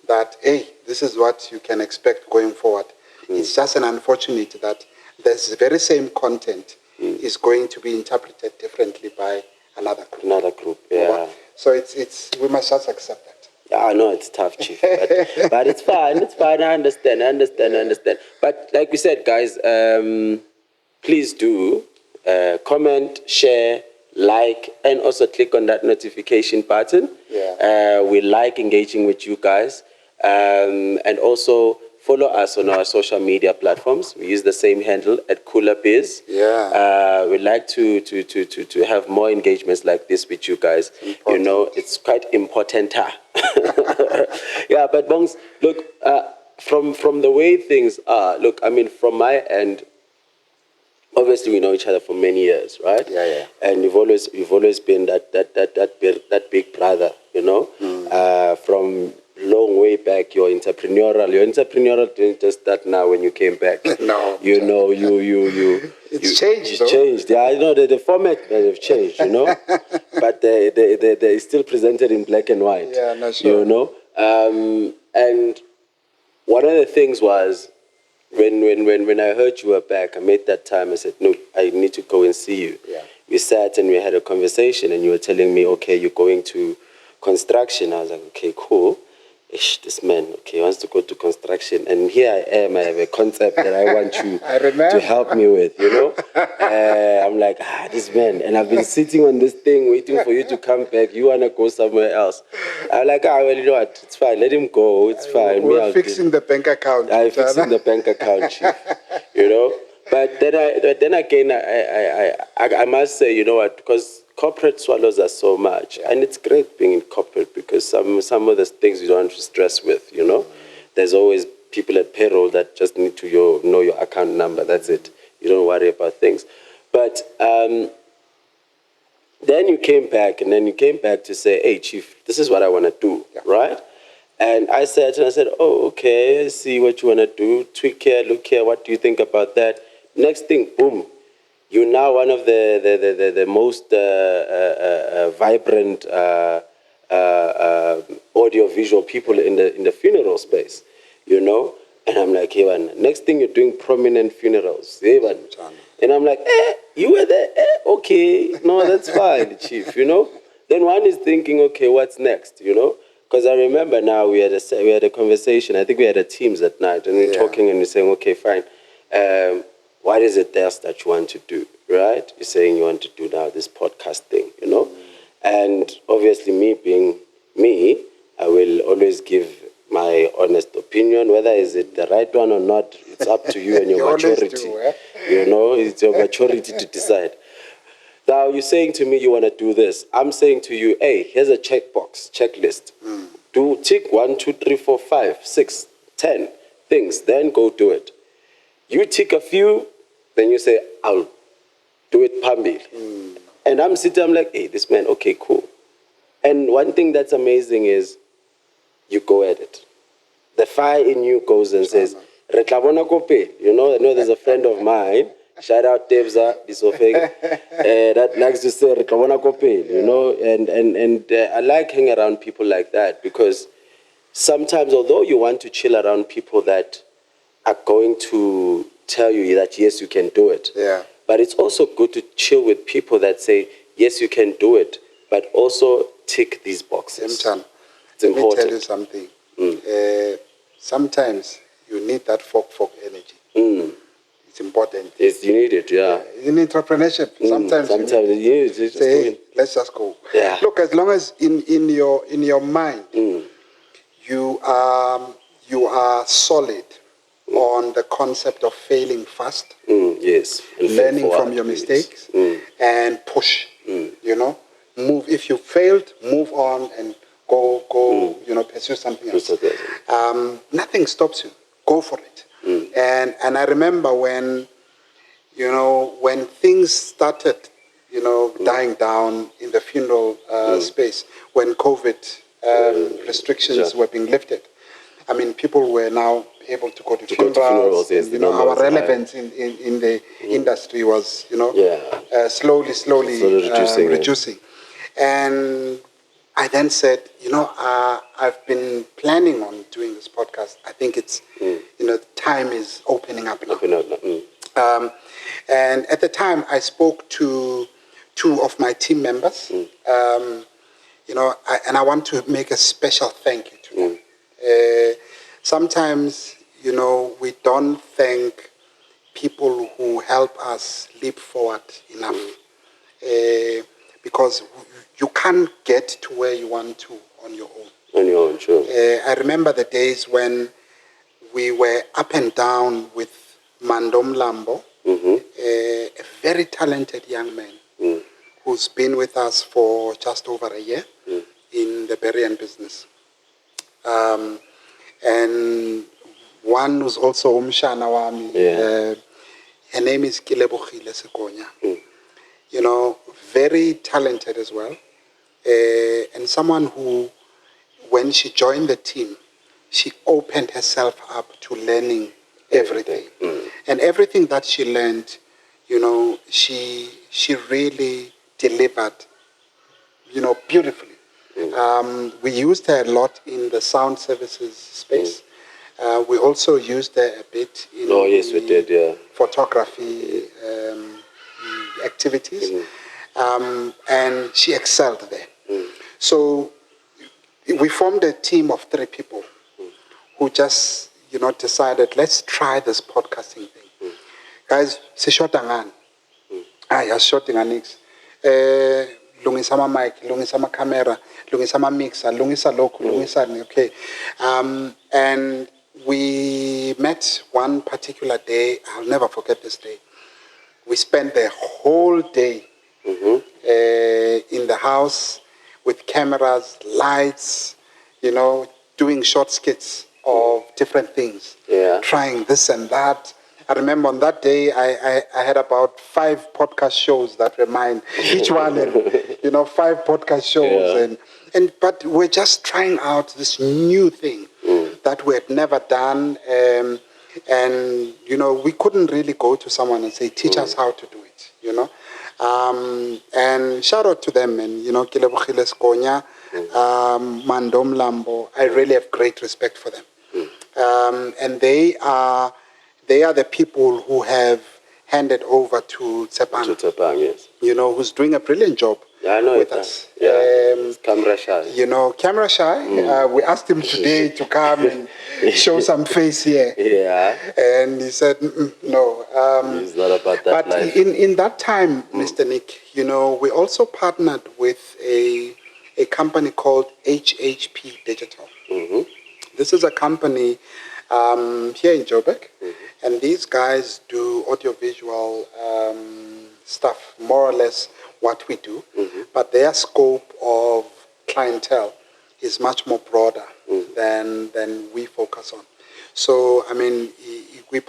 that, hey, this is what you can expect going forward. It's just an unfortunate that this very same content is going to be interpreted differently by another group. Another group, yeah. So it's we must just accept that. Yeah, I know it's tough, Chief, but it's fine. It's fine. I understand. But like we said, guys, please do comment, share, like, and also click on that notification button. Yeah. We like engaging with you guys, and also follow us on our social media platforms. We use the same handle at Cooler Biz. Yeah. We'd like to have more engagements like this with you guys. You know, it's quite important. Yeah, but Bongs, look, from the way things are, look, I mean, from my end, obviously we know each other for many years, right? Yeah. And you've always been that big brother, you know, from long way back. Your entrepreneurial didn't just start now when you came back. No, you know, it's changed. It's changed. Yeah, I know that the format may have changed, you know, but they still presented in black and white. Yeah, no, sure. You know, and one of the things was, when I heard you were back, I made that time. I said, no, I need to go and see you. Yeah. We sat and we had a conversation, and you were telling me, okay, you're going to construction. I was like, okay, cool. Ish, this man, okay, wants to go to construction. And here I am, I have a concept that I want you to help me with, you know? I'm like, this man. And I've been sitting on this thing waiting for you to come back. You want to go somewhere else. I'm like, well, you know what? It's fine. Let him go. It's fine. We're fixing the bank account. I'm fixing the bank account, Chief. You know? But then again, I must say, you know what? Because corporate swallows us so much, and it's great being in corporate because some of the things you don't have to stress with, you know. There's always people at payroll that just need to know your account number. That's it. You don't worry about things. But then you came back, to say, hey, Chief, this is what I want to do, right? And I said, oh, okay, I see what you want to do. Tweak here, look here. What do you think about that? Next thing, boom. You're now one of the most vibrant audio-visual people in the funeral space, you know? And I'm like, hey, man, next thing you're doing prominent funerals. Hey, man. And I'm like, you were there? Okay. No, that's fine, Chief, you know? Then one is thinking, okay, what's next, you know? Because I remember now we had a conversation. I think we had a Teams at night, and we're talking and we're saying, okay, fine. What is it else that you want to do, right? You're saying you want to do now this podcast thing, you know? And obviously me being me, I will always give my honest opinion. Whether is it the right one or not, it's up to you and your maturity. You know, it's your maturity to decide. Now, you're saying to me you want to do this. I'm saying to you, hey, here's a checklist. Do tick 1, 2, 3, 4, 5, 6, 10 things, then go do it. You tick a few, then you say, I'll do it pambil. And I'm like, hey, this man, okay, cool. And one thing that's amazing is you go at it. The fire in you goes and says, you know, I know there's a friend of mine, shout out Tebza Bisofeng, that likes to say, you know, and I like hanging around people like that because sometimes, although you want to chill around people that are going to tell you that, yes, you can do it. Yeah. But it's also good to chill with people that say, yes, you can do it, but also tick these boxes. It's important. Let me tell you something. Sometimes you need that folk energy. It's important. Yes, you need it, yeah. In entrepreneurship, sometimes you need to say, let's just go. Yeah. Look, as long as in your mind you are solid on the concept of failing fast, yes, and learning from your mistakes, and push. You know, move. If you failed, move on and go. You know, pursue something else. Nothing stops you. Go for it. And I remember when things started, dying down in the funeral space, when COVID restrictions were being lifted. I mean, people were now able to go to funerals. Yes, and, our relevance in the industry was, slowly reducing. And I then said, I've been planning on doing this podcast. I think it's, time is opening up now. And at the time, I spoke to two of my team members. I want to make a special thank you to them. Sometimes, we don't thank people who help us leap forward enough. Because you can't get to where you want to on your own. On your own, sure. I remember the days when we were up and down with Mandom Lambo, a very talented young man who's been with us for just over a year in the Burien business. And one who's also Umshana Wami. Her name is Kilebokhile Sekonya. Very talented as well. And someone who, when she joined the team, she opened herself up to learning everything. And everything that she learned, she really delivered, beautifully. We used her a lot in the sound services space. We also used her a bit in we did, photography activities. And she excelled there. So we formed a team of 3 people who just, decided, let's try this podcasting thing. Guys, se shotangan. Yeah, shooting anix. Lungisa ma mic, lungisa ma camera, lungisa ma mixer, lungisa local, lungisa okay. And we met one particular day. I'll never forget this day. We spent the whole day in the house with cameras, lights, doing short skits of different things, trying this and that. I remember on that day, I had about 5 podcast shows that were mine, each one, 5 podcast shows. But we're just trying out this new thing that we had never done. And we couldn't really go to someone and say, teach us how to do it, And shout out to them, and, Kilebokhile Sekonya, Mandom Lambo. I really have great respect for them. And they are the people who have handed over to Tsepang. To Tsepang, yes. Who's doing a brilliant job with us. Camera shy. Camera shy. We asked him today to come and show some face here. And he said, no. It's not about that but life. in that time, Mr. Nick, we also partnered with a company called HHP Digital. This is a company here in Joburg. And these guys do audiovisual stuff, more or less what we do. But their scope of clientele is much more broader than we focus on. So, we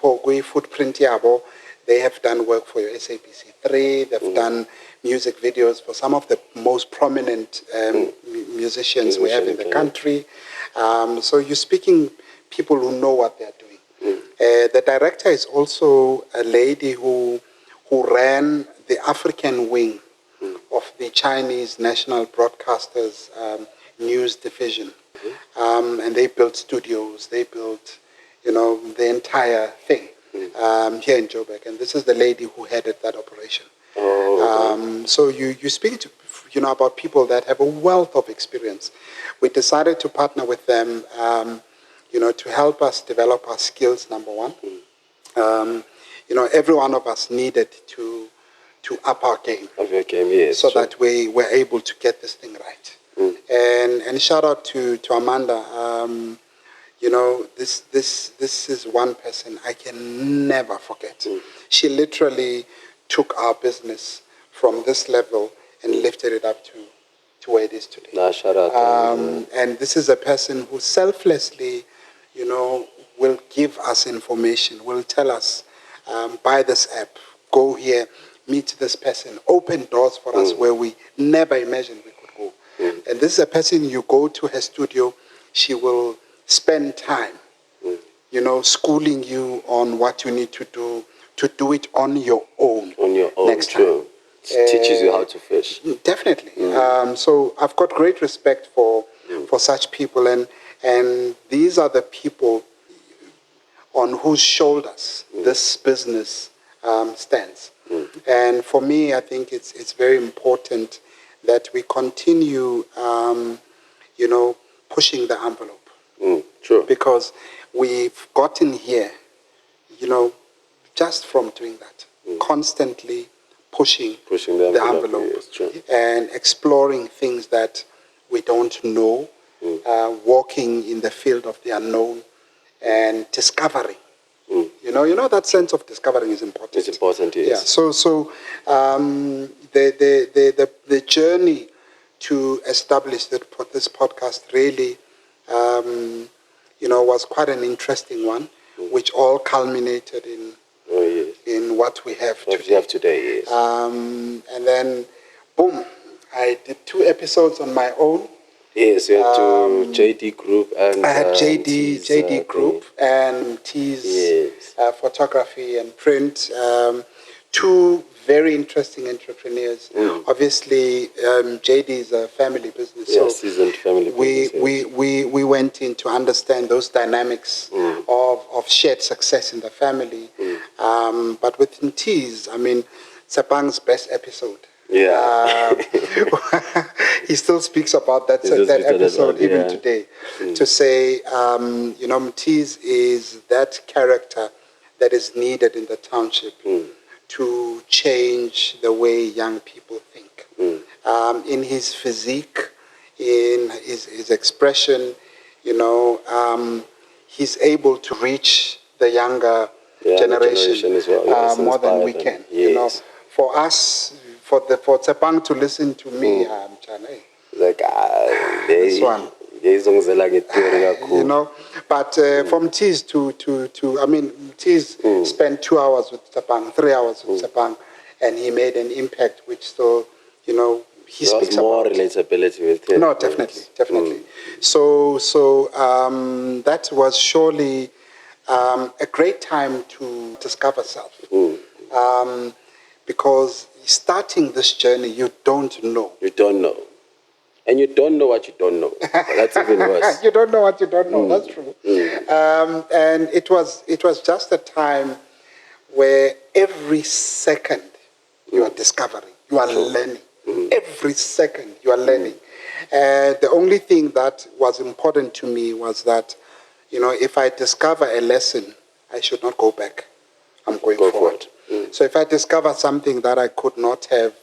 footprint yabo. They have done work for your SABC3. They've done music videos for some of the most prominent musicians we have in the country. So you're speaking people who know what they're doing. The director is also a lady who ran the African wing of the Chinese National Broadcasters news division. And they built studios. They built, the entire thing here in Joburg. And this is the lady who headed that operation. So you speak to, about people that have a wealth of experience. We decided to partner with them, to help us develop our skills, number one. Every one of us needed to up our game. Of your game, yes. So that we were able to get this thing right. And shout out to Amanda. This is one person I can never forget. She literally took our business from this level and lifted it up to where it is today. Shout out to and this is a person who selflessly, will give us information, will tell us, buy this app, go here, meet this person, open doors for us where we never imagined we could go. And this is a person, you go to her studio, she will spend time, schooling you on what you need to do it on your own. On your own, next true. time. Teaches you how to fish. Definitely. So I've got great respect for such people, and these are the people on whose shoulders this business stands. And for me, I think it's very important that we continue, pushing the envelope. True. Because we've gotten here, just from doing that, constantly pushing the envelope, yes, true. and exploring things that we don't know, walking in the field of the unknown, and discovering. That sense of discovering is important. It's important, yes. Yeah. So the journey to establish this podcast really, was quite an interesting one, which all culminated in what we have today. What we have today, yes. And then, boom, I did 2 episodes on my own. Yes, you had to JD Group and... I had JD Group and T's Photography and Print. 2 very interesting entrepreneurs. Obviously, JD is a family business. Yeah, seasoned family business. We went in to understand those dynamics of shared success in the family. But within T's, Sepang's best episode. Yeah. He still speaks about that episode even today. To say, Mtiz is that character that is needed in the township to change the way young people think. In his physique, in his expression, he's able to reach the younger generation as well. Yes, more than we can. Yes. For us, for Tsepang to listen to me, like this one. But from T's T's spent 2 hours with Tsepang, 3 hours with Tsepang, and he made an impact which still, he speaks about. More relatability with him. No, definitely. So that was surely a great time to discover self. Because starting this journey, you don't know. You don't know. And you don't know what you don't know. That's even worse. You don't know what you don't know. That's true. And it was just a time where every second you are discovering, you are learning. Every second you are learning. The only thing that was important to me was that, if I discover a lesson, I should not go back. I'm going forward. So if I discover something that I could not have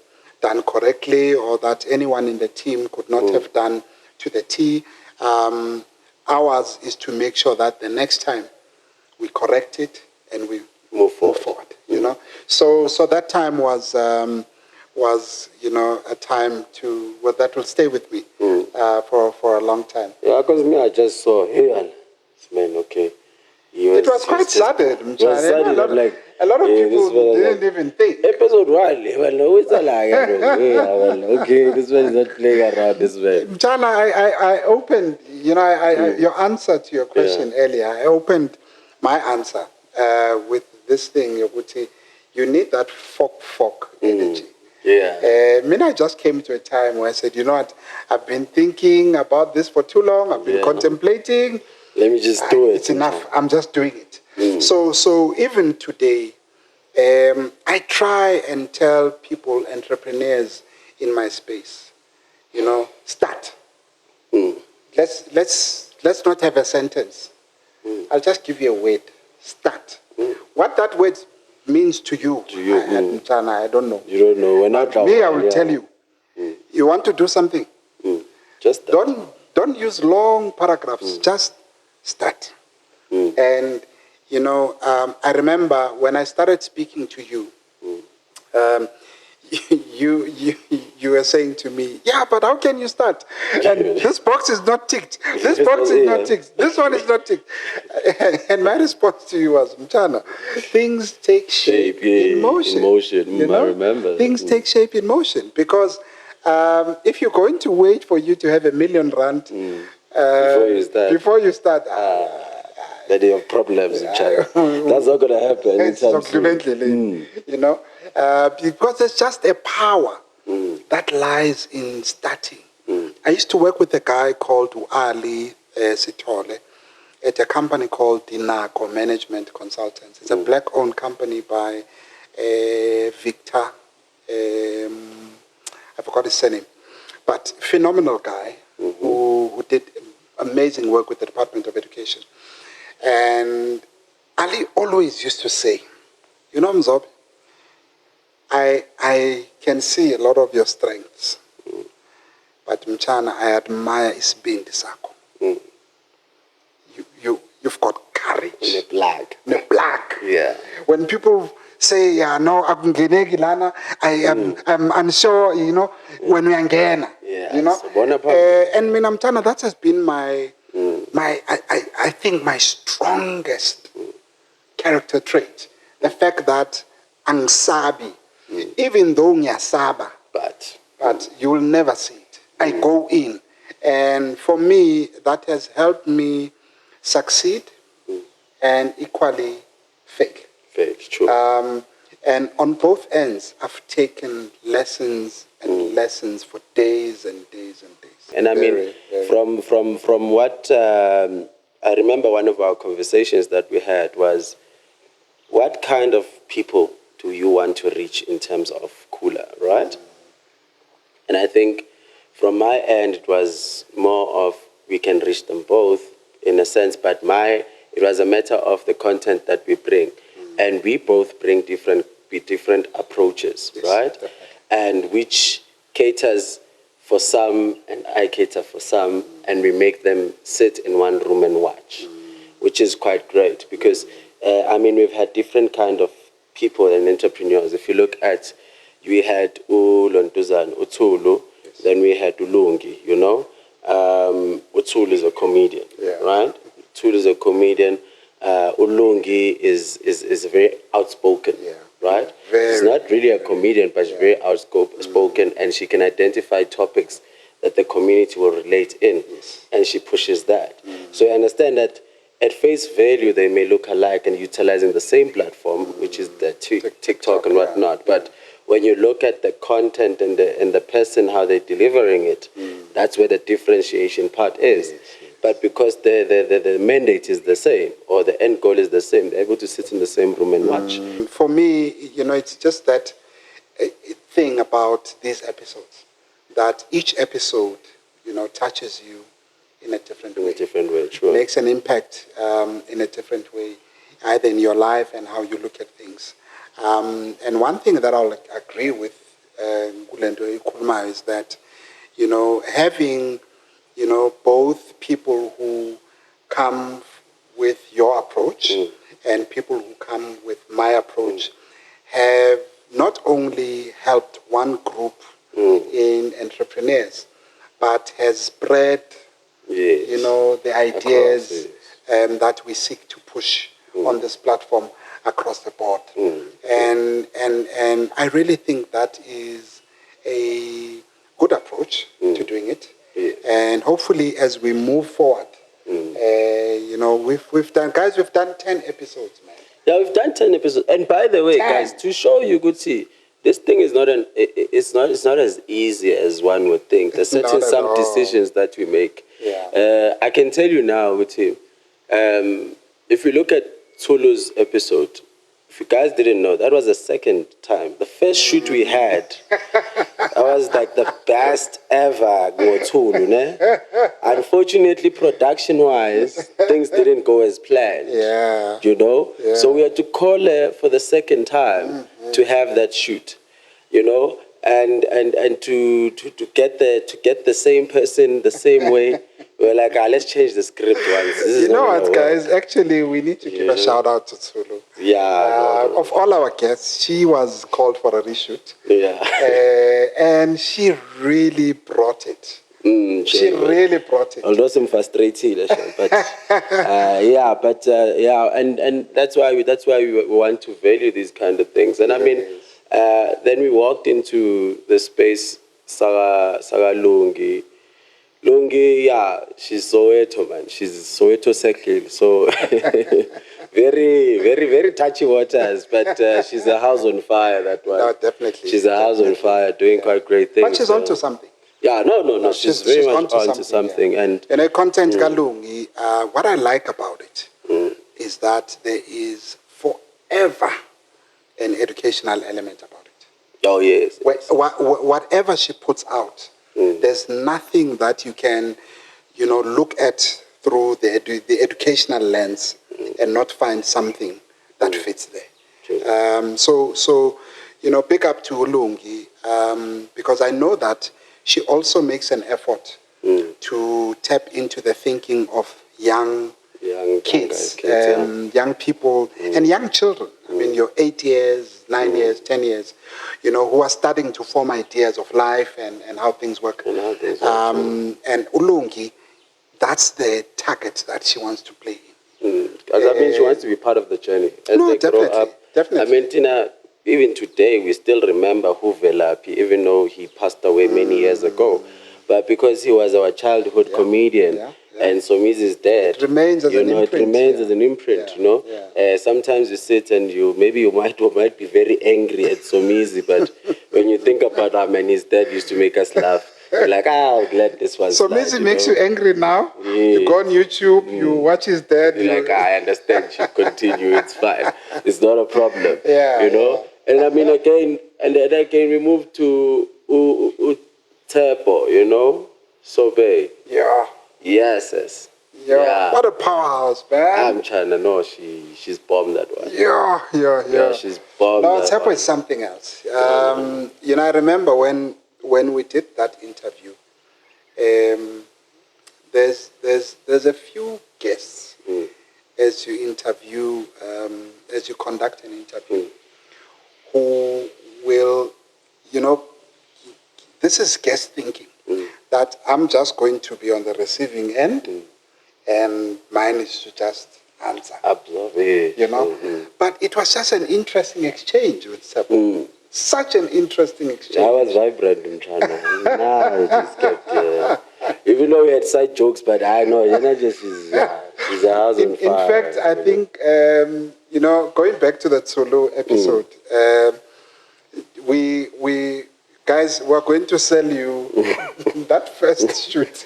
done correctly, or that anyone in the team could not have done to the T, ours is to make sure that the next time we correct it and we move forward. So that time was a time that will stay with me for a long time. Yeah, because me, I just saw, hey, man, okay. It was quite sudden. A lot of people didn't even think. Episode 1, okay, this one is not playing around this way. Mchana, I opened, your answer to your question earlier, I opened my answer with this thing, Yoguti. You need that folk energy. Yeah. I just came to a time where I said, what, I've been thinking about this for too long, I've been contemplating. Let me just do it. It's enough. I'm just doing it. So even today, I try and tell people, entrepreneurs in my space, start. Let's not have a sentence. I'll just give you a word. Start. What that word means to you, I don't know. You don't know. Me, I will tell you. You want to do something? Just don't use long paragraphs. Just start. And I remember when I started speaking to you, you were saying to me, but how can you start? And this box is not ticked. This box is not ticked. This one is not ticked. And my response to you was, Mchana, things take shape in motion. I remember. Things take shape in motion. Because if you're going to wait for you to have R1 million before you start, that you have problems in China. That's not going to happen. It's documentally, because there's just a power that lies in starting. I used to work with a guy called Ali Sitole at a company called Dinako Management Consultants. It's a black-owned company by Victor, I forgot his surname, but phenomenal guy who did amazing work with the Department of Education. And Ali always used to say, you know, Mzobe, I can see a lot of your strengths, but Mchana, I admire isibindi sakho. You've got courage. In the black. In the black. Yeah. When people say, yeah, no, I'm unsure, you know, when we are ngena, Yeah, you know. so And Minamtana, that has been I think my strongest character trait. The fact that angsabi, even though ngiyasaba, but you will never see it. I go in. And for me, that has helped me succeed and equally fail. True. And on both ends, I've taken lessons and lessons for days and days and days. And I mean, from what I remember, one of our conversations that we had was, what kind of people do you want to reach in terms of Kula, right? And I think from my end, it was more of we can reach them both in a sense, but it was a matter of the content that we bring. And we both bring different approaches, yes, right? Definitely. And which caters for some, and I cater for some, and we make them sit in one room and watch, which is quite great because, I mean, we've had different kind of people and entrepreneurs. If you look at, we had Ulontuzan, Utulu, yes, then we had Ulungi, you know. Utulu is a comedian, yeah, right? Utulu is a comedian. Ulungi is very outspoken, yeah, right? She's not really a comedian, but she's very outspoken, and she can identify topics that the community will relate in, yes, and she pushes that. So I understand that at face value, they may look alike and utilizing the same platform, which is the TikTok and whatnot, yeah, but when you look at the content and the person, how they're delivering it, that's where the differentiation part is. Yes. But because the mandate is the same, or the end goal is the same, they're able to sit in the same room and watch. For me, you know, it's just that thing about these episodes, that each episode, you know, touches you in a different way. In a different way, sure. Makes an impact in a different way, either in your life and how you look at things. And one thing that I'll agree with Gulendo Ikulma is that, you know, having, you know, both people who come with your approach and people who come with my approach have not only helped one group in entrepreneurs, but has spread, yes, you know, the ideas that we seek to push on this platform across the board. And I really think that is a good approach to doing it. Yes. And hopefully, as we move forward, you know, we've done 10 episodes, man. Yeah, we've done 10 episodes. And by the way, 10. Guys, to show you could see, this thing is it's not as easy as one would think. There's certain some decisions that we make. Yeah. I can tell you now with him, if we look at Tulu's episode, if you guys didn't know, that was the second time. The first shoot we had, that was like the best ever go Tulu, ne? Unfortunately, production-wise, things didn't go as planned. Yeah. You know? Yeah. So we had to call her for the second time to have that shoot, you know? And to get the same person the same way, we're like, let's change the script once. You know what, guys? Actually, we need to give a shout out to Tsulu. Yeah. Of all our guests, she was called for a reshoot. Yeah. And she really brought it. She really brought it. Although some frustrated, but and that's why we want to value these kind of things. And I mean. Then we walked into the space, Saga Lungi. Lungi, yeah, she's Soweto, man. She's Soweto Sekil. So very, very, very touchy waters. But she's a house on fire, that one. No, definitely. She's a house on fire, doing quite great things. But she's onto something. Yeah, no. She's very much onto something. Yeah. And in a content Galungi, what I like about it is that there is forever an educational element about it. Oh, yes. Whatever she puts out, there's nothing that you can, look at through the educational lens and not find something that fits there. So, big up to Ulungi, because I know that she also makes an effort to tap into the thinking of young kids, young people, and young children. I mean, you're 8 years, 9 years, 10 years, who are starting to form ideas of life and how things work. And Ulungi, that's the target that she wants to play in. Because I mean, she wants to be part of the journey. As they grow up. Definitely. I mean, Tina, even today, we still remember who Velaphi, even though he passed away many years ago. But because he was our childhood comedian, and Somizi's dad, it remains as an imprint. It remains as an imprint, sometimes you sit and you might be very angry at Somizi, but when you think about him and his dad used to make us laugh, you're like, I'm glad this was. Somizi makes you angry now. Yeah. You go on YouTube, you watch his dad. You're like, I understand, you continue, it's fine. It's not a problem. And I mean, again, and then again, we move to Tepo, Sobe. Yeah. Yes. Yeah. What a powerhouse, man. I'm trying to know she's bombed that one. Yeah, she's bombed. No, Tepo is something else. I remember when we did that interview, there's a few guests as you interview, as you conduct an interview, who will, this is guest thinking, that I'm just going to be on the receiving end, and mine is to just answer. Absolutely. But it was just an interesting exchange with Tepo. Such an interesting exchange. I was vibrant in China. It just kept, even though we had side jokes, but I know, she's a house on fire. In fact, I think, going back to the Tsulu episode, we guys, we're going to sell you that first shoot.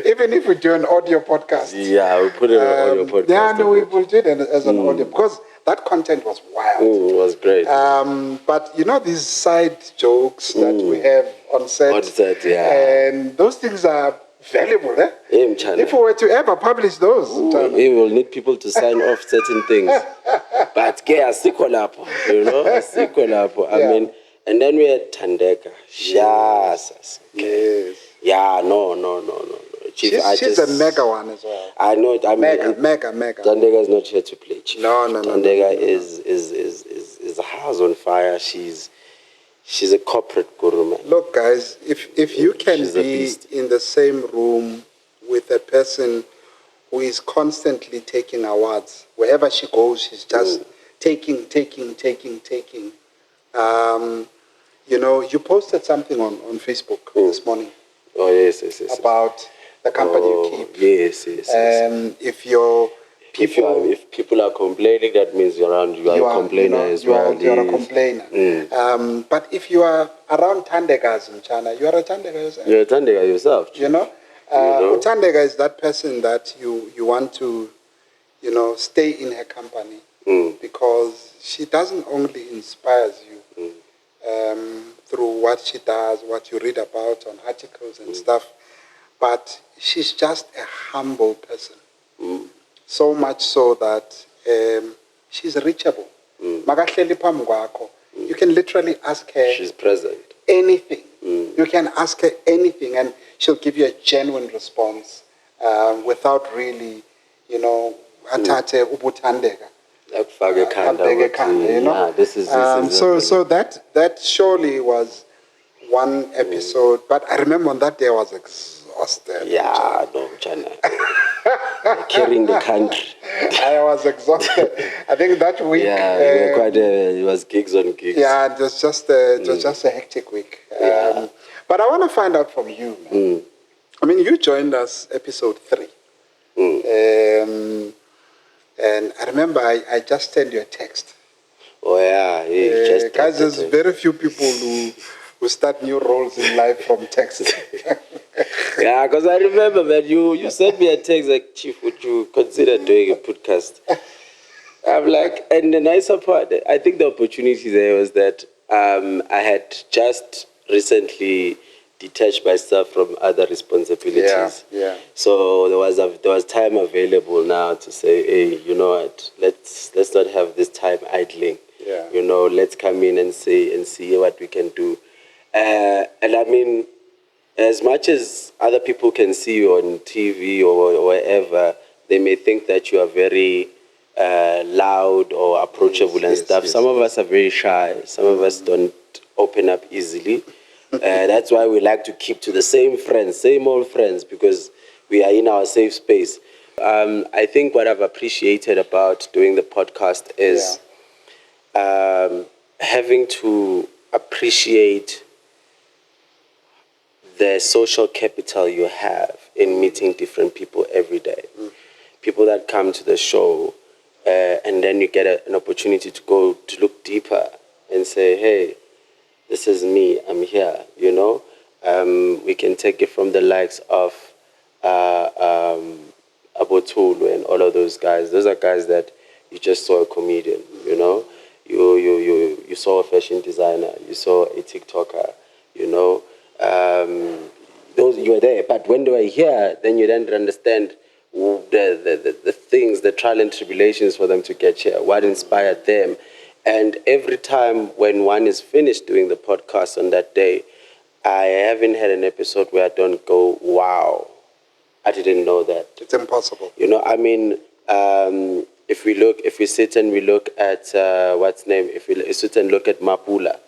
Even if we do an audio podcast. Yeah, we put it on audio podcast. Yeah, no, we will do it as an audio, because that content was wild. It was great. But these side jokes that we have on set. On set, yeah. And those things are valuable, eh? If we were to ever publish those. We will need people to sign off certain things. But a sequel up, I mean, and then we had Tandeka. Yes. Yeah, no. Chief, she's a mega one as well. I know. Mega. Tandega is not here to play. Chief. No. Tandega is a house on fire. She's a corporate guru, man. Look, guys, if you can be in the same room with a person who is constantly taking awards, wherever she goes, she's just taking. You posted something on Facebook this morning. Oh, yes. About the company you keep. Yes. If people are complaining, that means you are a complainer as well. You are a complainer. But if you are around Tandegas in China, you are a Tandega yourself. You're a Tandega yourself. Tandega is that person that you want to, stay in her company because she doesn't only inspires you through what she does, what you read about on articles and stuff, but she's just a humble person. So much so that she's reachable. You can literally ask her. She's present. Anything. You can ask her anything and she'll give you a genuine response without really, atate ubutandega. So that surely was one episode, but I remember on that day I was exhausted. Yeah, no, China. Carrying the country. I was exhausted. I think that week. Yeah, it was gigs on gigs. Yeah, it was just a hectic week. But I want to find out from you, man. I mean, you joined us episode 3. And I remember I just sent you a text. Oh, yeah. Guys, there's very few people who start new roles in life from text. Yeah, because I remember that you sent me a text like, Chief, would you consider doing a podcast? I'm like, and the nicer part, I think the opportunity there was that I had just recently detached myself from other responsibilities. Yeah. So there was time available now to say, hey, you know what? Let's not have this time idling. Yeah. You know, let's come in and see what we can do. And I mean, as much as other people can see you on TV or wherever, they may think that you are very loud or approachable and stuff. Some of us are very shy. Some of us don't open up easily. That's why we like to keep to the same friends, same old friends, because we are in our safe space. I think what I've appreciated about doing the podcast is having to appreciate the social capital you have in meeting different people every day. People that come to the show, and then you get an opportunity to go to look deeper and say, hey, this is me, I'm here, you know. We can take it from the likes of Abotulu and all of those guys. Those are guys that you just saw a comedian, you know. You saw a fashion designer, you saw a TikToker, you know. Those you were there, but when they were here, then you didn't understand the things, the trial and tribulations for them to get here, what inspired them. And every time when one is finished doing the podcast on that day, I haven't had an episode where I don't go, wow, I didn't know that. It's impossible. You know, I mean, if we sit and we look at, if we sit and look at Mapula,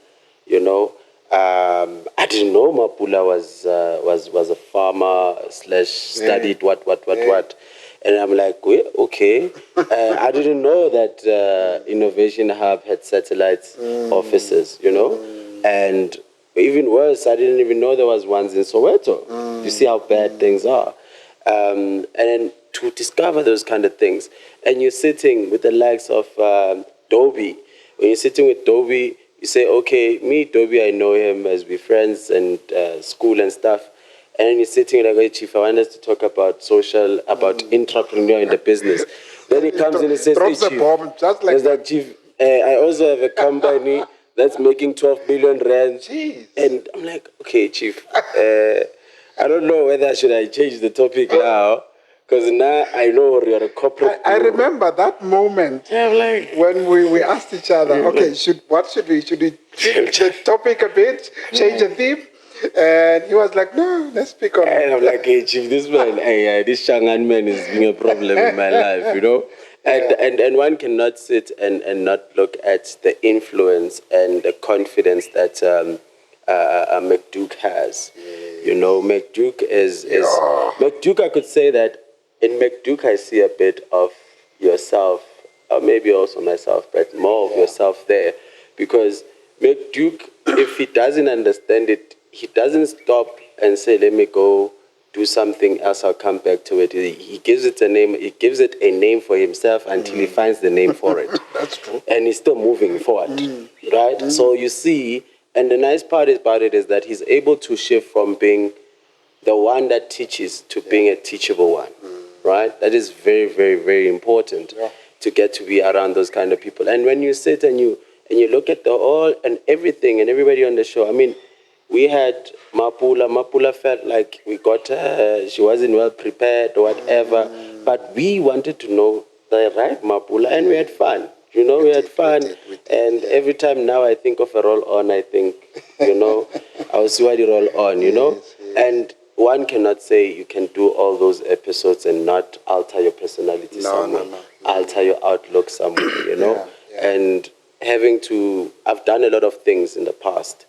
you know, I didn't know Mapula was a farmer / studied what. And I'm like, okay. I didn't know that Innovation Hub had satellite offices, you know. And even worse, I didn't even know there was ones in Soweto. You see how bad things are. And then to discover those kind of things. And you're sitting with the likes of Dobie. When you're sitting with Dobie, you say, okay, me, Dobie, I know him as we friends and school and stuff. And then you're sitting like, hey, Chief, I want us to talk about about entrepreneur in the business. Then he comes in and says, hey, Chief, just like that, Chief, I also have a company that's making 12 billion rand. Jeez. And I'm like, okay, Chief, I don't know whether should I change the topic now, because now I know you're a corporate. I remember that moment when we asked each other, okay, should we change the topic a bit, change the theme? And he was like, no, let's speak on it. And I'm like, hey, Chief, this man, this Shangan man is being a problem in my life, you know? And one cannot sit and not look at the influence and the confidence that McDuke has. You know, McDuke is McDuke, I could say that in McDuke I see a bit of yourself, or maybe also myself, but more of yourself there. Because McDuke, if he doesn't understand it, he doesn't stop and say, let me go do something else, I'll come back to it. He gives it a name, he gives it a name for himself until he finds the name for it. That's true. And he's still moving forward, right? So you see, and the nice part about it is that he's able to shift from being the one that teaches to being a teachable one, right? That is very, very, very important to get to be around those kind of people. And when you sit and you look at the all and everything and everybody on the show, I mean, we had Mapula. Mapula felt like we got her, she wasn't well prepared or whatever, but we wanted to know the right Mapula, and we had fun. You know, we had fun. And every time now I think of a roll on, I think, you know, I was ready roll on, you know. And one cannot say you can do all those episodes and not alter your personality somewhere, alter your outlook somewhere, you know. And I've done a lot of things in the past,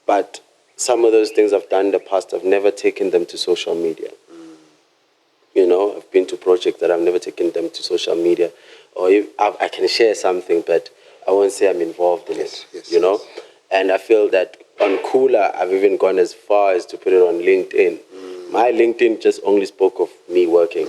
but some of those things I've done in the past, I've never taken them to social media. You know, I've been to projects that I've never taken them to social media. Or if I can share something, but I won't say I'm involved in it, you know. And I feel that on Cooler, I've even gone as far as to put it on LinkedIn. My LinkedIn just only spoke of me working,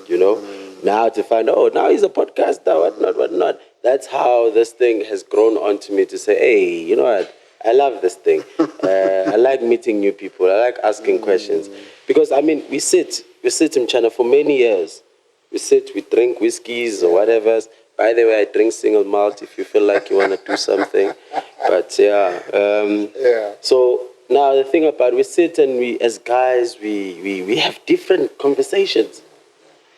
you know. Now to find, now he's a podcaster, whatnot. That's how this thing has grown onto me to say, hey, you know what? I love this thing. I like meeting new people. I like asking questions. Because, I mean, we sit in China for many years. We sit, we drink whiskeys or whatever, By the way, I drink single malt if you feel like you want to do something. But Yeah. So now the thing about, we sit and we, as guys, we have different conversations.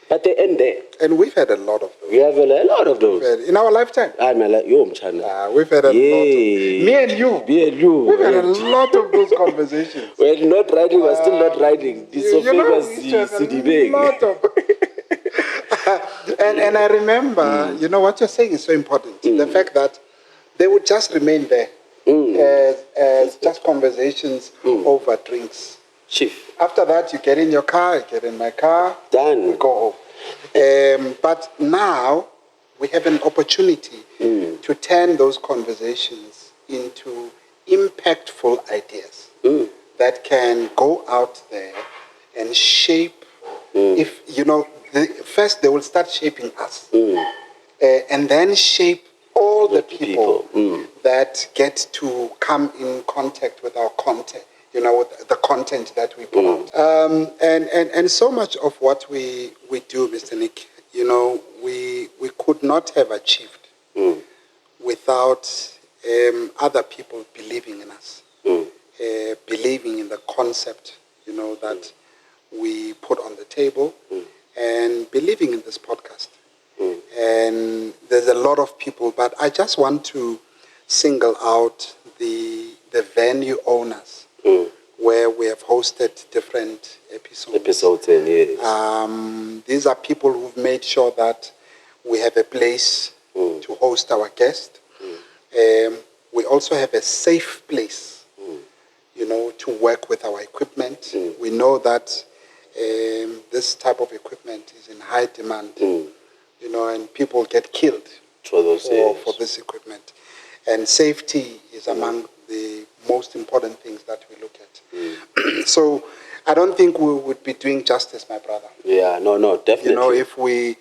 But they end there. And we've had a lot of those. We have a lot of those. In our lifetime. I'm like, yo, Mchana. We've had a lot of... Me and you. We've had a lot of those conversations. We're not riding, we're still not riding. This so famous a lot of... and I remember, you know, what you're saying is so important. The fact that they would just remain there as just conversations over drinks. Chief. After that, you get in your car, I get in my car. Done. We go home. But now, we have an opportunity to turn those conversations into impactful ideas that can go out there and shape, if, you know, first they will start shaping us, and then shape all the people that get to come in contact with our content, you know, with the content that we put out. And so much of what we do, Mr. Nick, you know, we could not have achieved without other people believing in us, believing in the concept, you know, that we put on the table, and believing in this podcast. And there's a lot of people, but I just want to single out the venue owners where we have hosted different episodes. Yes. These are people who've made sure that we have a place to host our guests. We also have a safe place, you know, to work with our equipment. We know that this type of equipment is in high demand, you know, and people get killed for this equipment. And safety is among the most important things that we look at. So I don't think we would be doing justice, my brother. Yeah, no, definitely. You know, if we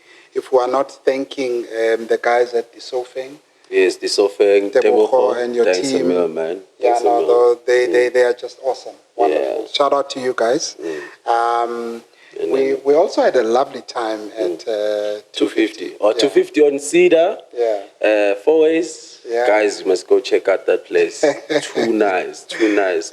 are not thanking the guys at the Sofeng. Yes, the Sofeng, Tebogo and your thanks team. A mil, man. Yeah, no, they are just awesome. Wonderful. Yeah. Shout out to you guys. We also had a lovely time at 250. Or 250 on Cedar. Yeah. 4 ways. Yeah. Guys, you must go check out that place. Too nice.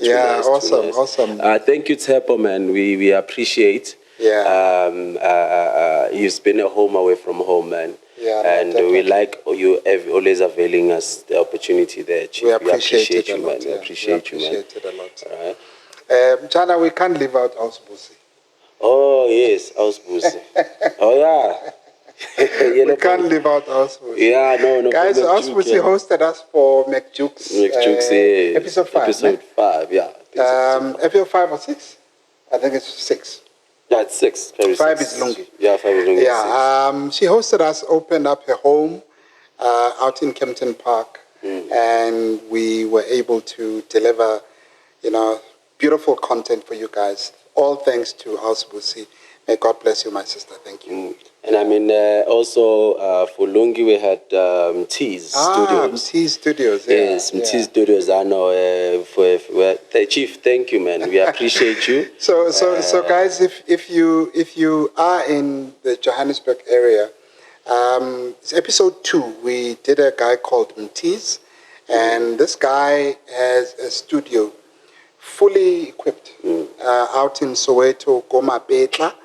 Yeah, awesome. Thank you, Tepo, man. We appreciate. Yeah. You've been a home away from home, man. Yeah, and we like you always availing us the opportunity there, Chief. We appreciate you, man. Yeah. We appreciate you, man. It a lot. All right. Chana, we can't leave out Ausbusi. Oh, yes, Ausbusi. Oh, yeah. We can't leave out Ausbusi. Yeah, no. Guys, Ausbusi hosted us for McJukes. Yeah. Episode 5. Episode 5, yeah. Episode 5 or 6? I think it's 6. Yeah, it's 6. 5 is Lungi. Yeah, 5 is Lungi. Yeah, she hosted us, opened up her home out in Kempton Park, and we were able to deliver, you know, beautiful content for you guys. All thanks to Ausbusi. May God bless you, my sister. Thank you. And I mean, also for Lungi, we had Mtees Studios. Mtees Studios, yeah. Yes, Mtees Studios. I know. The Chief, thank you, man. We appreciate you. So guys, if you are in the Johannesburg area, it's episode 2. We did a guy called Mtees, and this guy has a studio fully equipped out in Soweto, Goma Betla.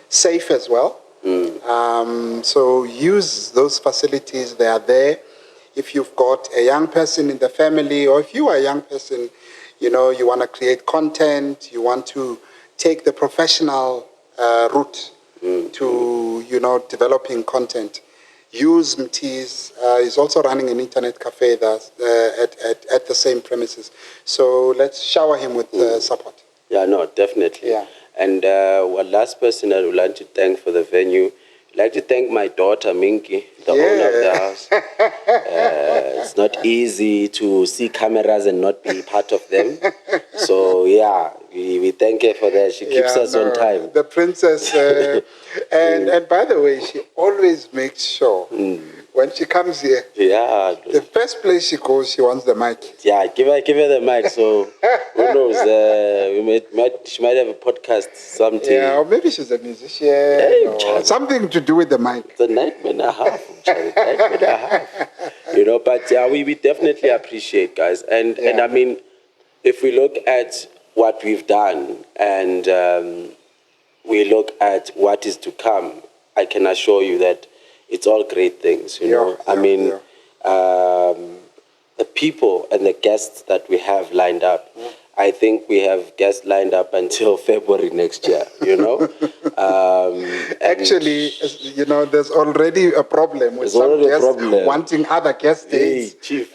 Safe as well. So use those facilities. They are there. If you've got a young person in the family, or if you are a young person, you know, you want to create content, you want to take the professional route to, you know, developing content, use Mtees. He's also running an internet cafe that's at the same premises. So let's shower him with support. Yeah, no, definitely. Yeah. And one last person I would like to thank for the venue, I'd like to thank my daughter, Minky, the owner of the house. It's not easy to see cameras and not be part of them. So, yeah, we thank her for that. She keeps us on time. The princess. And by the way, she always makes sure when she comes here, the first place she goes, she wants the mic. Yeah, give her the mic. So who knows? She might have a podcast sometime. Yeah, or maybe she's a musician or something to do with the mic. It's a nightmare and a half. But yeah, we definitely appreciate, guys. And I mean, if we look at what we've done and we look at what is to come, I can assure you that it's all great things, the people and the guests that we have lined up, I think we have guests lined up until February next year, Actually, there's already a problem with some guests wanting other guest dates. Hey, Chief,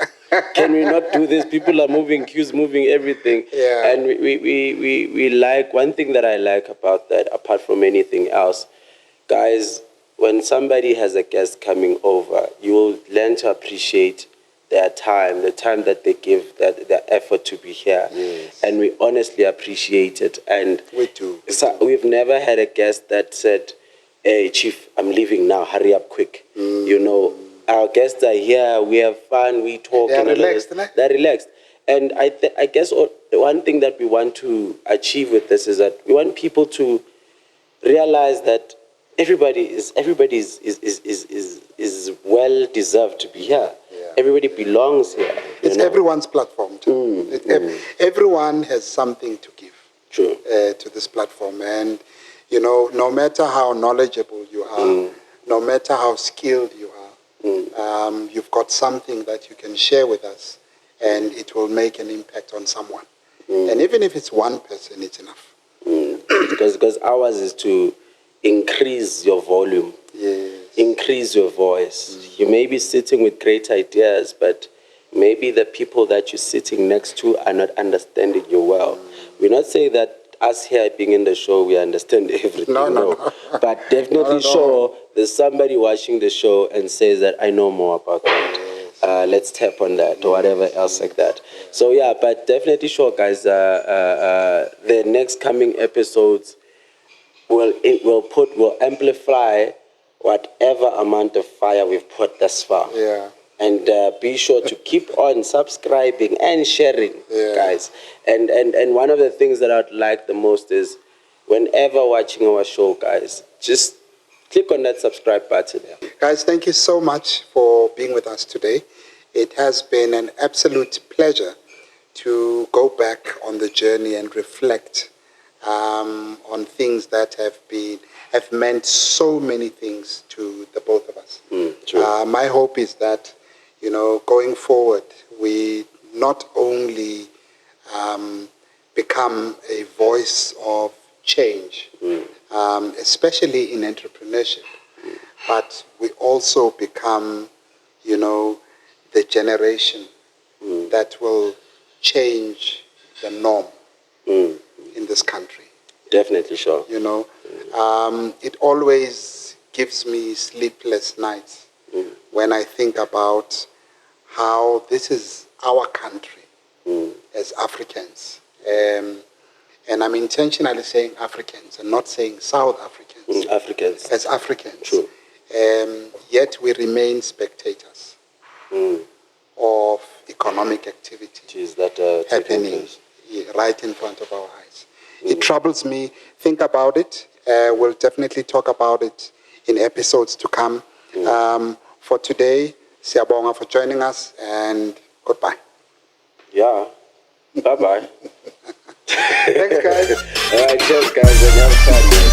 can we not do this? People are moving, queues moving, everything. Yeah. And we like, one thing that I like about that, apart from anything else, guys, when somebody has a guest coming over, you will learn to appreciate their time, the time that they give, their effort to be here. Yes. And we honestly appreciate it. And we do. We've never had a guest that said, hey, Chief, I'm leaving now, hurry up quick. Our guests are here, we have fun, we talk. They're relaxed, They're relaxed. And I guess one thing that we want to achieve with this is that we want people to realize that everybody is well deserved to be here. Yeah. Everybody belongs here. It's everyone's platform too. Everyone has something to give. True. To this platform, and no matter how knowledgeable you are, no matter how skilled you are, you've got something that you can share with us, and it will make an impact on someone. And even if it's one person, it's enough. Because ours is to increase your volume, increase your voice. You may be sitting with great ideas, but maybe the people that you're sitting next to are not understanding you well. We're not saying that us here being in the show, we understand everything. No. But definitely sure there's somebody watching the show and says that I know more about that. Let's tap on that or whatever else like that. So yeah, but definitely sure, guys, the next coming episodes will amplify whatever amount of fire we've put thus far. Yeah. And be sure to keep on subscribing and sharing, guys. And one of the things that I'd like the most is whenever watching our show, guys, just click on that subscribe button. Guys, thank you so much for being with us today. It has been an absolute pleasure to go back on the journey and reflect on things that have meant so many things to the both of us. My hope is that, going forward, we not only become a voice of change, especially in entrepreneurship, but we also become, the generation that will change the norm in this country. Definitely sure. It always gives me sleepless nights when I think about how this is our country as Africans. And I'm intentionally saying Africans and not saying South Africans. Africans. As Africans. True. Yet we remain spectators of economic activity happening right in front of our eyes. It troubles me. Think about it. We'll definitely talk about it in episodes to come. For today, siyabonga for joining us, and goodbye. Yeah. Bye-bye. Thanks, guys. All right, cheers, guys. And have fun, man.